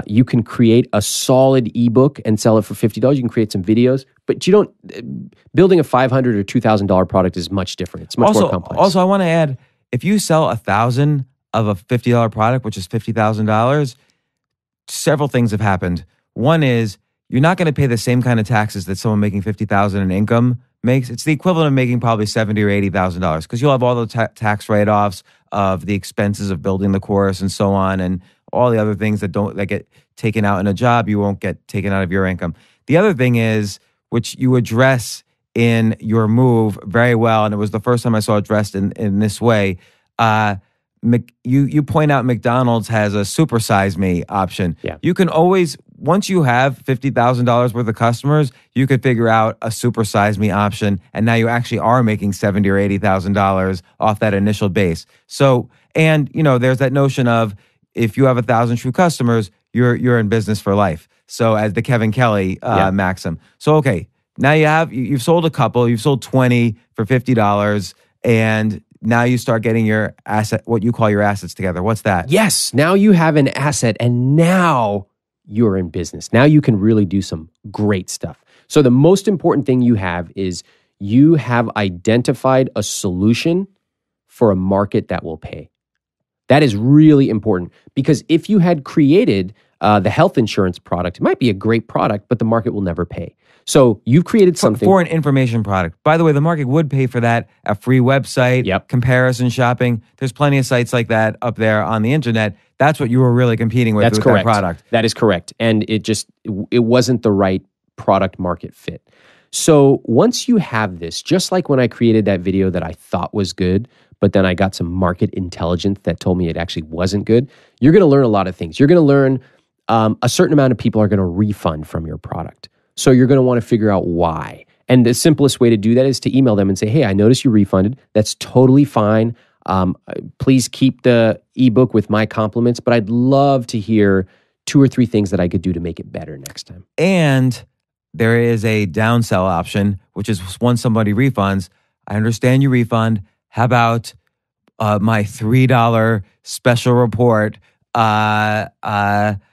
You can create a solid ebook and sell it for $50. You can create some videos, but you don't. Building a $500 or $2,000 product is much different. It's much more complex. Also, I want to add, if you sell 1,000 of a $50 product, which is $50,000, several things have happened. One is you're not going to pay the same kind of taxes that someone making $50,000 in income makes. It's the equivalent of making probably $70,000 or $80,000 because you'll have all the tax write-offs of the expenses of building the course and so on, and all the other things that get taken out in a job, you won't get taken out of your income. The other thing is, which you address in your move very well, and it was the first time I saw it addressed in this way, you point out McDonald's has a supersize me option. Yeah. You can always, once you have $50,000 worth of customers, you could figure out a supersize me option, and now you actually are making $70,000 or $80,000 off that initial base. So, and there's that notion of, if you have 1,000 true customers, you're in business for life. So as the Kevin Kelly maxim. So okay, Now you've sold a couple, you've sold 20 for $50, and now you start getting your asset, what you call your assets together. What's that? Yes, now you have an asset and now you're in business. Now you can really do some great stuff. So the most important thing you have is you have identified a solution for a market that will pay. That is really important because if you had created the health insurance product, it might be a great product, but the market will never pay. So you've created something for an information product. By the way, the market would pay for that. A free website, comparison shopping. There's plenty of sites like that up there on the internet. That's what you were really competing with. That's with correct. That product. That is correct. And it wasn't the right product market fit. So once you have this, just like when I created that video that I thought was good, but then I got some market intelligence that told me it actually wasn't good, you're going to learn a lot of things. You're going to learn a certain amount of people are going to refund from your product. So you're going to want to figure out why. And the simplest way to do that is to email them and say, hey, I noticed you refunded. That's totally fine. Please keep the ebook with my compliments, but I'd love to hear 2 or 3 things that I could do to make it better next time. And there is a downsell option, which is once somebody refunds, I understand you refund. How about my $3 special report?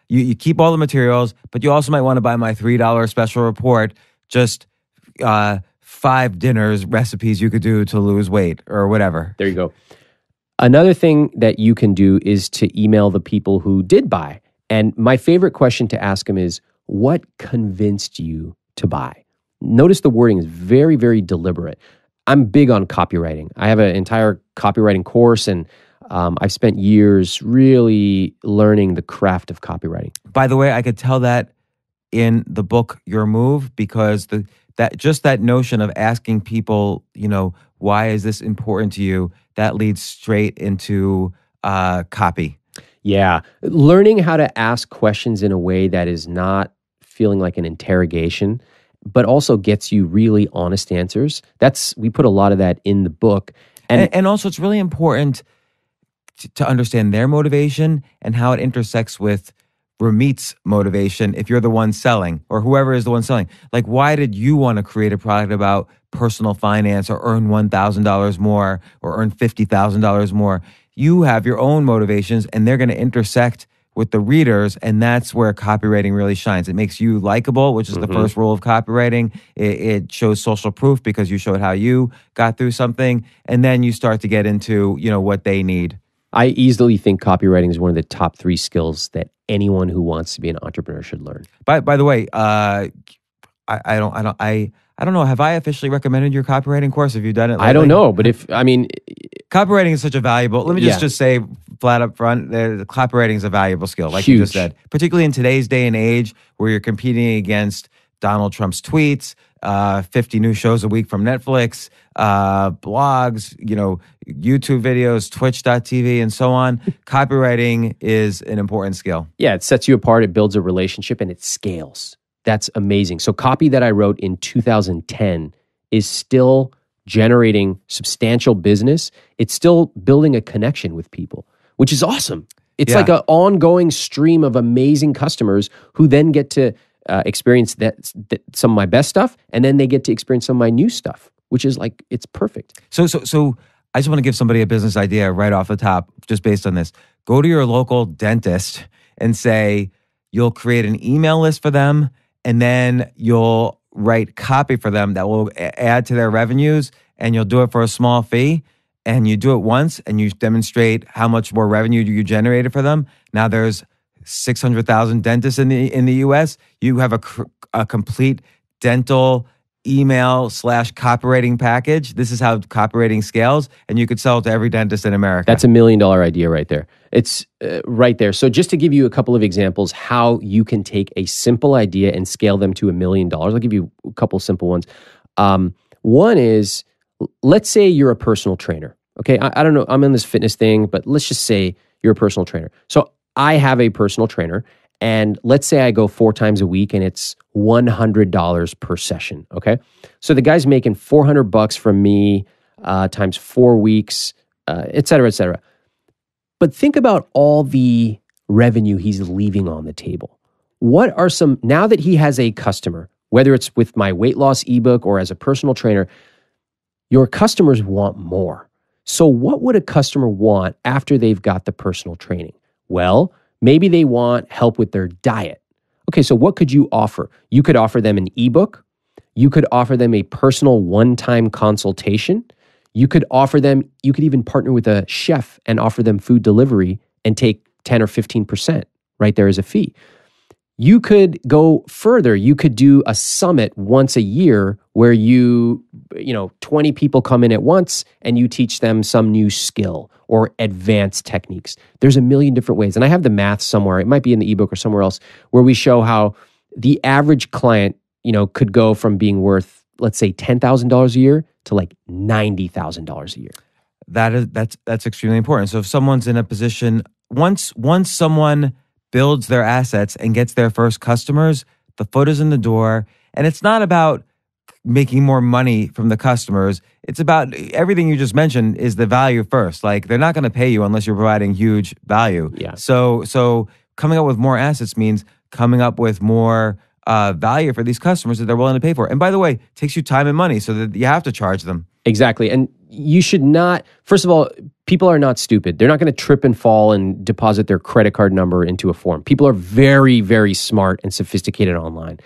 You keep all the materials, but you also might want to buy my $3 special report, just 5 dinners, recipes you could do to lose weight or whatever. There you go. Another thing that you can do is to email the people who did buy. And my favorite question to ask them is, what convinced you to buy? Notice the wording is very, very deliberate. I'm big on copywriting. I have an entire copywriting course, and I've spent years really learning the craft of copywriting. By the way, I could tell that in the book Your Move, because that notion of asking people, why is this important to you, that leads straight into copy. Yeah. Learning how to ask questions in a way that is not feeling like an interrogation, but also gets you really honest answers. We put a lot of that in the book. And also it's really important to understand their motivation and how it intersects with Ramit's motivation if you're the one selling, or whoever is the one selling. Like, why did you want to create a product about personal finance or earn $1,000 more or earn $50,000 more? You have your own motivations, and they're going to intersect with the readers, and that's where copywriting really shines. It makes you likable, which is the first rule of copywriting. It shows social proof because you showed how you got through something, and then you start to get into what they need. I easily think copywriting is one of the top 3 skills that anyone who wants to be an entrepreneur should learn. By the way, I don't know. Have I officially recommended your copywriting course? Have you done it lately? I don't know, but copywriting is such a valuable. Let me just say flat up front, the copywriting is a valuable skill, like you just said, particularly in today's day and age where you're competing against Donald Trump's tweets, 50 new shows a week from Netflix, blogs, YouTube videos, twitch.tv, and so on. Copywriting is an important skill. Yeah, it sets you apart, it builds a relationship, and it scales. That's amazing. So copy that I wrote in 2010 is still generating substantial business. It's still building a connection with people, which is awesome. It's like an ongoing stream of amazing customers who then get to experience some of my best stuff, and then they get to experience some of my new stuff, which is like, it's perfect. So I just want to give somebody a business idea right off the top, just based on this. Go to your local dentist and say you'll create an email list for them, and then you'll write copy for them that will add to their revenues, and you'll do it for a small fee, and you do it once, and you demonstrate how much more revenue you generated for them. Now there's 600,000 dentists in the U.S. You have a complete dental email / copywriting package. This is how copywriting scales, and you could sell it to every dentist in America. That's $1 million idea right there. It's right there. So just to give you a couple of examples how you can take a simple idea and scale them to $1 million, I'll give you a couple simple ones. One is, let's say you're a personal trainer. Okay, I don't know, I'm in this fitness thing, but let's just say you're a personal trainer. So I have a personal trainer, and let's say I go 4 times a week and it's $100 per session, okay? So the guy's making $400 from me times 4 weeks, et cetera, et cetera. But think about all the revenue he's leaving on the table. What are some, now that he has a customer, whether it's with my weight loss ebook or as a personal trainer, your customers want more. So what would a customer want after they've got the personal training? Well, maybe they want help with their diet. Okay, so what could you offer? You could offer them an ebook. You could offer them a personal one-time consultation. You could even partner with a chef and offer them food delivery and take 10 or 15% right there as a fee. You could go further. You could do a summit once a year where 20 people come in at once and you teach them some new skill or advanced techniques. There's a million different ways. And I have the math somewhere. It might be in the ebook or somewhere else where we show how the average client, could go from being worth, let's say, $10,000 a year to like $90,000 a year. That's extremely important. So if someone's in a position, once someone builds their assets and gets their first customers, the foot is in the door. And it's not about making more money from the customers. It's about everything you just mentioned is the value first. Like, they're not going to pay you unless you're providing huge value. Yeah. So coming up with more assets means coming up with more value for these customers that they're willing to pay for. And by the way, it takes you time and money, so that you have to charge them. Exactly. And you should not, first of all, people are not stupid. They're not going to trip and fall and deposit their credit card number into a form. People are very, very smart and sophisticated online.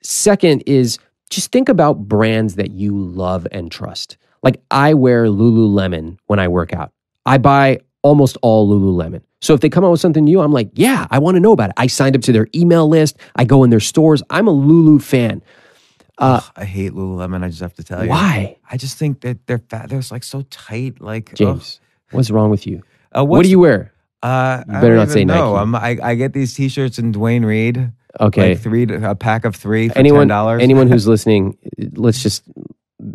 Second is just think about brands that you love and trust. Like, I wear Lululemon when I work out. I buy almost all Lululemon. So if they come out with something new, I'm like, yeah, I want to know about it. I signed up to their email list. I go in their stores. I'm a Lulu fan. I hate Lululemon. I just have to tell you. Why? I just think that they're fat. They're like so tight. Like, James, what's wrong with you? What do you wear? You better not say Nike. I get these T-shirts in Dwayne Reed. Okay, like a pack of 3 for $10. Anyone who's listening, let's just.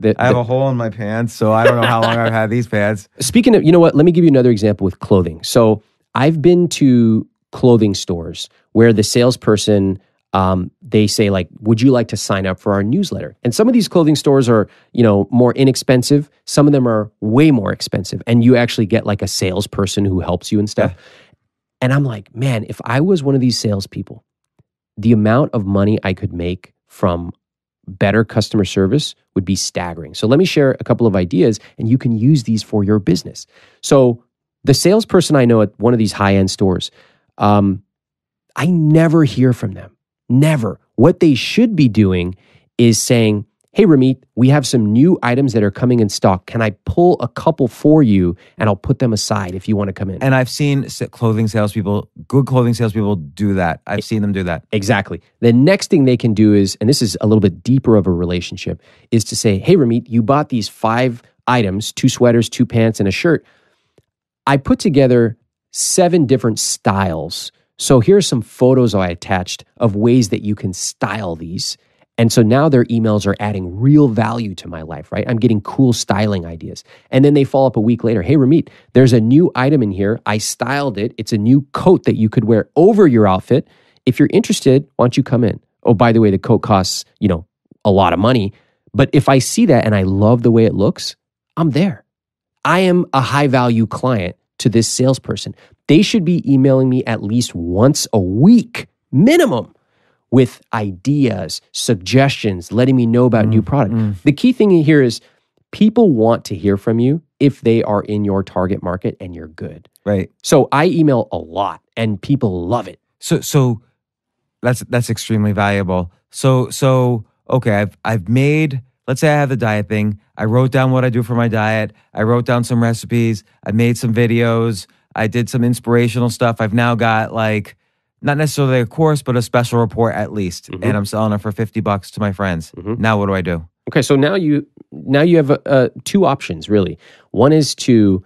I have a hole in my pants, so I don't know how long I've had these pants. Speaking of, you know what? Let me give you another example with clothing. So I've been to clothing stores where the salesperson, they say like, would you like to sign up for our newsletter? And some of these clothing stores are, more inexpensive. Some of them are way more expensive. And you actually get like a salesperson who helps you and stuff. Yeah. And I'm like, man, if I was one of these salespeople, the amount of money I could make from better customer service would be staggering. So let me share a couple of ideas and you can use these for your business. So the salesperson I know at one of these high-end stores, I never hear from them. Never. What they should be doing is saying, hey, Ramit, we have some new items that are coming in stock. Can I pull a couple for you and I'll put them aside if you want to come in? And I've seen good clothing salespeople do that. I've seen them do that. Exactly. The next thing they can do is, and this is a little bit deeper of a relationship, is to say, hey, Ramit, you bought these 5 items, 2 sweaters, 2 pants, and a shirt. I put together 7 different styles. So here are some photos I attached of ways that you can style these. And so now their emails are adding real value to my life, right? I'm getting cool styling ideas. And then they follow up a week later. Hey, Ramit, there's a new item in here. I styled it. It's a new coat that you could wear over your outfit. If you're interested, why don't you come in? Oh, by the way, the coat costs, a lot of money. But if I see that and I love the way it looks, I'm there. I am a high value client to this salesperson. They should be emailing me at least once a week, minimum, with ideas, suggestions, letting me know about new product. The key thing here is people want to hear from you if they are in your target market and you're good. Right. So I email a lot and people love it. So that's extremely valuable. So okay, I've made, let's say I have the diet thing. I wrote down what I do for my diet. I wrote down some recipes. I made some videos. I did some inspirational stuff. I've now got like, not necessarily a course, but a special report at least. And I'm selling it for $50 to my friends. Now what do I do? Okay, so now you have 2 options really. One is to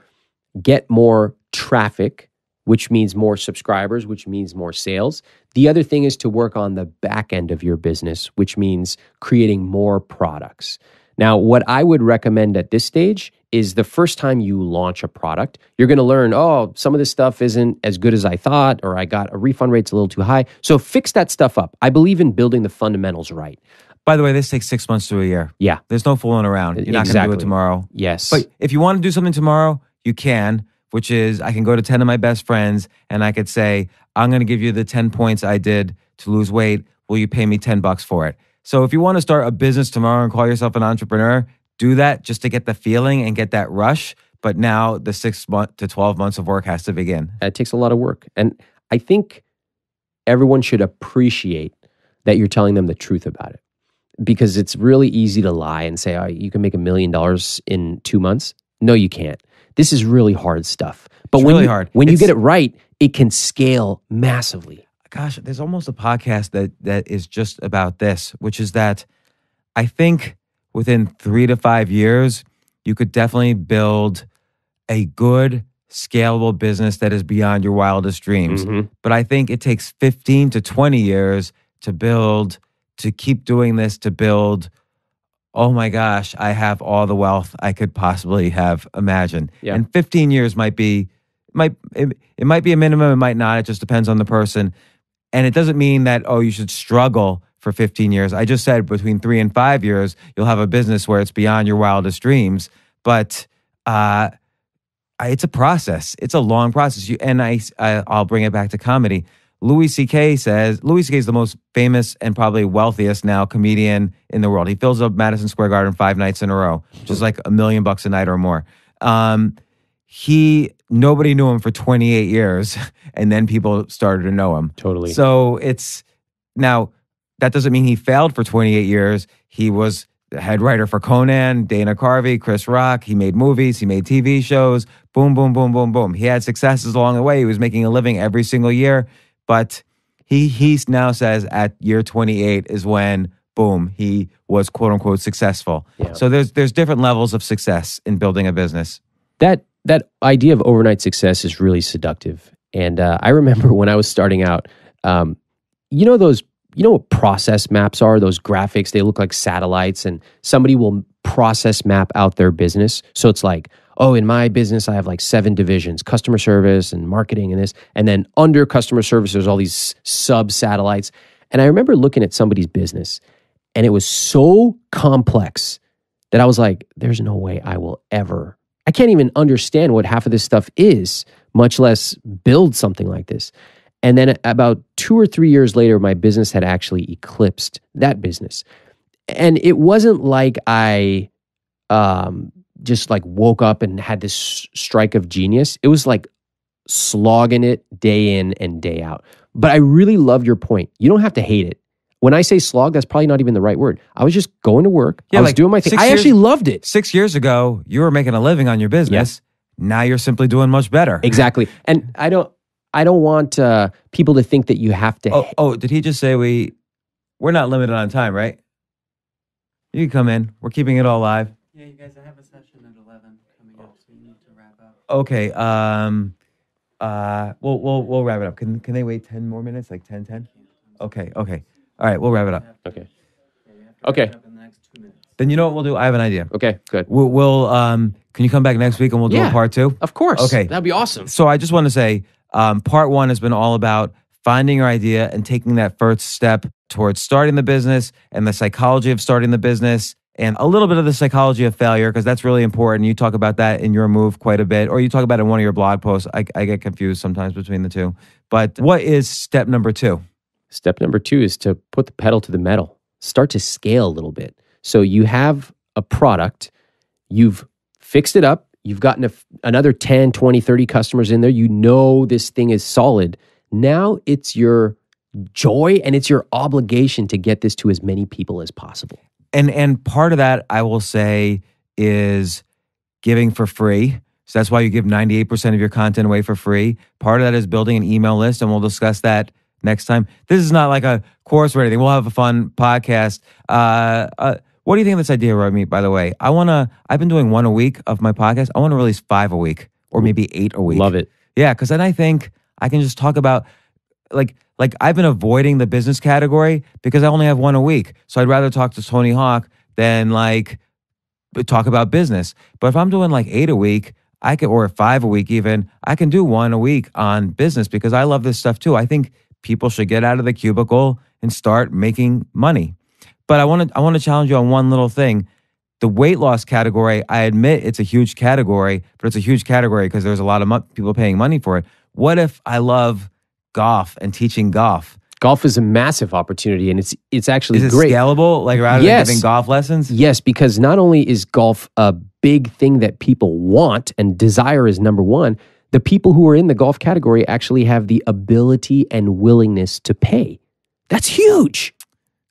get more traffic, which means more subscribers, which means more sales. The other thing is to work on the back end of your business, which means creating more products. Now, what I would recommend at this stage is the first time you launch a product, you're going to learn, some of this stuff isn't as good as I thought, or I got a refund rate's a little too high. So fix that stuff up. I believe in building the fundamentals right. By the way, this takes 6 months to a year. Yeah. There's no fooling around. You're not going to do it tomorrow. Yes. But if you want to do something tomorrow, you can, which is I can go to 10 of my best friends and I could say, I'm going to give you the 10 points I did to lose weight. Will you pay me $10 for it? So if you want to start a business tomorrow and call yourself an entrepreneur, do that just to get the feeling and get that rush. But now the 6 to 12 months of work has to begin. It takes a lot of work. And I think everyone should appreciate that you're telling them the truth about it. Because it's really easy to lie and say, oh, you can make $1 million in 2 months. No, you can't. This is really hard stuff. But It's when really you, hard. When you get it right, it can scale massively. Gosh, there's almost a podcast that is just about this, which is that I think within 3 to 5 years, you could definitely build a good, scalable business that is beyond your wildest dreams. Mm-hmm. But I think it takes 15 to 20 years to keep doing this, to build, oh my gosh, I have all the wealth I could possibly have imagined. Yeah. And 15 years might be a minimum, it might not. It just depends on the person. And it doesn't mean that, you should struggle for 15 years. I just said between 3 and 5 years, you'll have a business where it's beyond your wildest dreams. But it's a process. It's a long process. I'll bring it back to comedy. Louis C.K. is the most famous and probably wealthiest now comedian in the world. He fills up Madison Square Garden 5 nights in a row, which is like $1 million a night or more. Nobody knew him for 28 years, and then people started to know him. Totally. So now that doesn't mean he failed for 28 years. He was the head writer for Conan, Dana Carvey, Chris Rock. He made movies, he made TV shows. Boom, boom, boom, boom, boom. He had successes along the way. He was making a living every single year. But he now says at year 28 is when, boom, he was quote unquote successful. Yeah. So there's different levels of success in building a business. That idea of overnight success is really seductive. And I remember when I was starting out, you know what process maps are? Those graphics, they look like satellites, and somebody will process map out their business. So it's like, in my business, I have like 7 divisions, customer service and marketing and this. And then under customer service, there's all these sub-satellites. And I remember looking at somebody's business, and it was so complex that I was like, there's no way I can't even understand what half of this stuff is, much less build something like this. And then about 2 or 3 years later, my business had actually eclipsed that business. And it wasn't like I just like woke up and had this strike of genius. It was like slogging it day in and day out. But I really love your point. You don't have to hate it. When I say slog, that's probably not even the right word. I was just going to work. I was doing my thing. I actually loved it. 6 years ago, you were making a living on your business. Yeah. Now you're simply doing much better. Exactly. And I don't want people to think that you have to. Did he just say we're not limited on time, right? You can come in. We're keeping it all live. Yeah, you guys, I have a session at 11 coming up, so you need to wrap up. Okay. We'll wrap it up. Can they wait 10 more minutes? Like 10? Okay. All right, we'll wrap it up. Okay. Okay. Wrap up in the next 2 minutes. Then you know what we'll do? I have an idea. Okay, good. We'll can you come back next week and we'll do a part 2? Of course. Okay. That'd be awesome. So I just want to say, part 1 has been all about finding your idea and taking that first step towards starting the business and the psychology of starting the business and a little bit of the psychology of failure, because that's really important. You talk about that in your move quite a bit, or you talk about it in one of your blog posts. I get confused sometimes between the two. But what is step number 2? Step number 2 is to put the pedal to the metal. Start to scale a little bit. So you have a product, you've fixed it up, you've gotten another 10, 20, 30 customers in there. You know this thing is solid. Now it's your joy and it's your obligation to get this to as many people as possible. And part of that, I will say, is giving for free. So that's why you give 98% of your content away for free. Part of that is building an email list, and we'll discuss that next time. This is not like a course or anything. We'll have a fun podcast. What do you think of this idea, Ramit, by the way? I've been doing 1 a week of my podcast. I want to release 5 a week, or maybe 8 a week. Love it. Yeah, because then I think I can just talk about, like I've been avoiding the business category because I only have 1 a week. So I'd rather talk to Tony Hawk than talk about business. But if I'm doing 8 a week, or 5 a week even, I can do 1 a week on business because I love this stuff too. I think people should get out of the cubicle and start making money. But I want to challenge you on one little thing. The weight loss category, I admit it's a huge category, but it's a huge category because there's a lot of people paying money for it. What if I love golf and teaching golf? Golf is a massive opportunity, and it's actually Is it great. scalable? Like rather than giving golf lessons? Yes, because not only is golf a big thing that people want and desire is number one, the people who are in the golf category actually have the ability and willingness to pay. That's huge.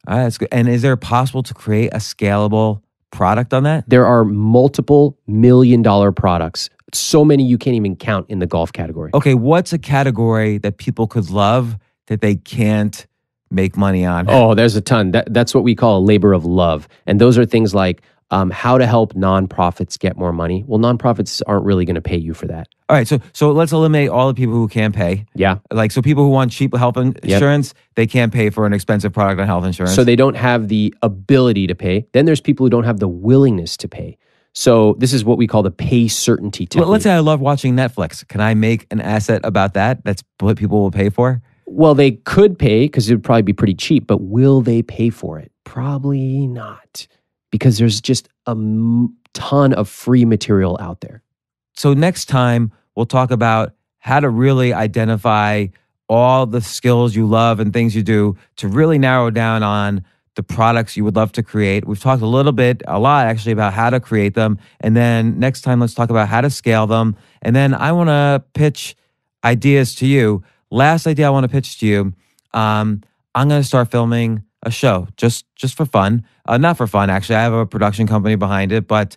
That's good. And is there possible to create a scalable product on that? There are multiple $1-million products. So many you can't even count in the golf category. Okay, what's a category that people could love that they can't make money on? Oh, there's a ton. That's what we call a labor of love. And those are things like how to help nonprofits get more money. Well, nonprofits aren't really going to pay you for that. All right, so let's eliminate all the people who can't pay. Yeah. Like, so people who want cheap health insurance, they can't pay for an expensive product on health insurance. So they don't have the ability to pay. Then there's people who don't have the willingness to pay. So this is what we call the pay certainty technique. Well, let's say I love watching Netflix. Can I make an asset about that? That's what people will pay for? Well, they could pay because it would probably be pretty cheap, but will they pay for it? Probably not, because there's just a ton of free material out there. So next time, we'll talk about how to really identify all the skills you love and things you do to really narrow down on the products you would love to create. We've talked a lot actually, about how to create them. And then next time, let's talk about how to scale them. And then I want to pitch ideas to you. Last idea I want to pitch to you, I'm going to start filming a show just for fun. Not for fun, actually. I have a production company behind it, but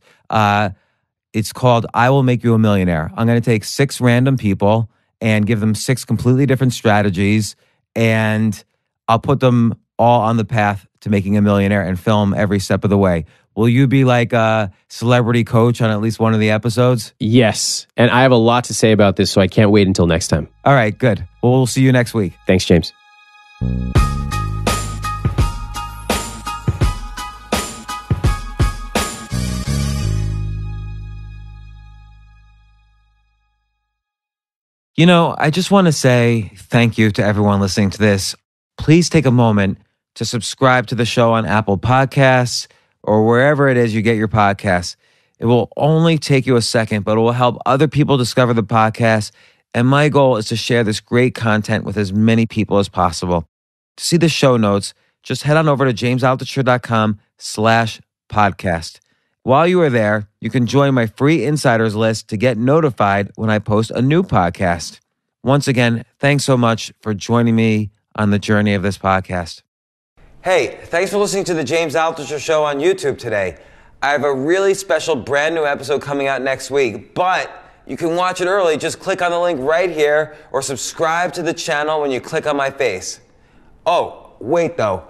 it's called I Will Make You a Millionaire. I'm going to take 6 random people and give them 6 completely different strategies, and I'll put them all on the path to making a millionaire and film every step of the way. Will you be like a celebrity coach on at least one of the episodes? Yes. And I have a lot to say about this, so I can't wait until next time. All right, good. Well, we'll see you next week. Thanks, James. You know, I just want to say thank you to everyone listening to this. Please take a moment to subscribe to the show on Apple Podcasts or wherever it is you get your podcasts. It will only take you a second, but it will help other people discover the podcast. And my goal is to share this great content with as many people as possible. To see the show notes, just head on over to jamesaltucher.com/podcast. While you are there, you can join my free insiders list to get notified when I post a new podcast. Once again, thanks so much for joining me on the journey of this podcast. Hey, thanks for listening to the James Altucher Show on YouTube today. I have a really special brand new episode coming out next week, but you can watch it early. Just click on the link right here or subscribe to the channel when you click on my face. Oh, wait though,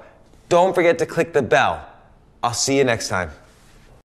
don't forget to click the bell. I'll see you next time.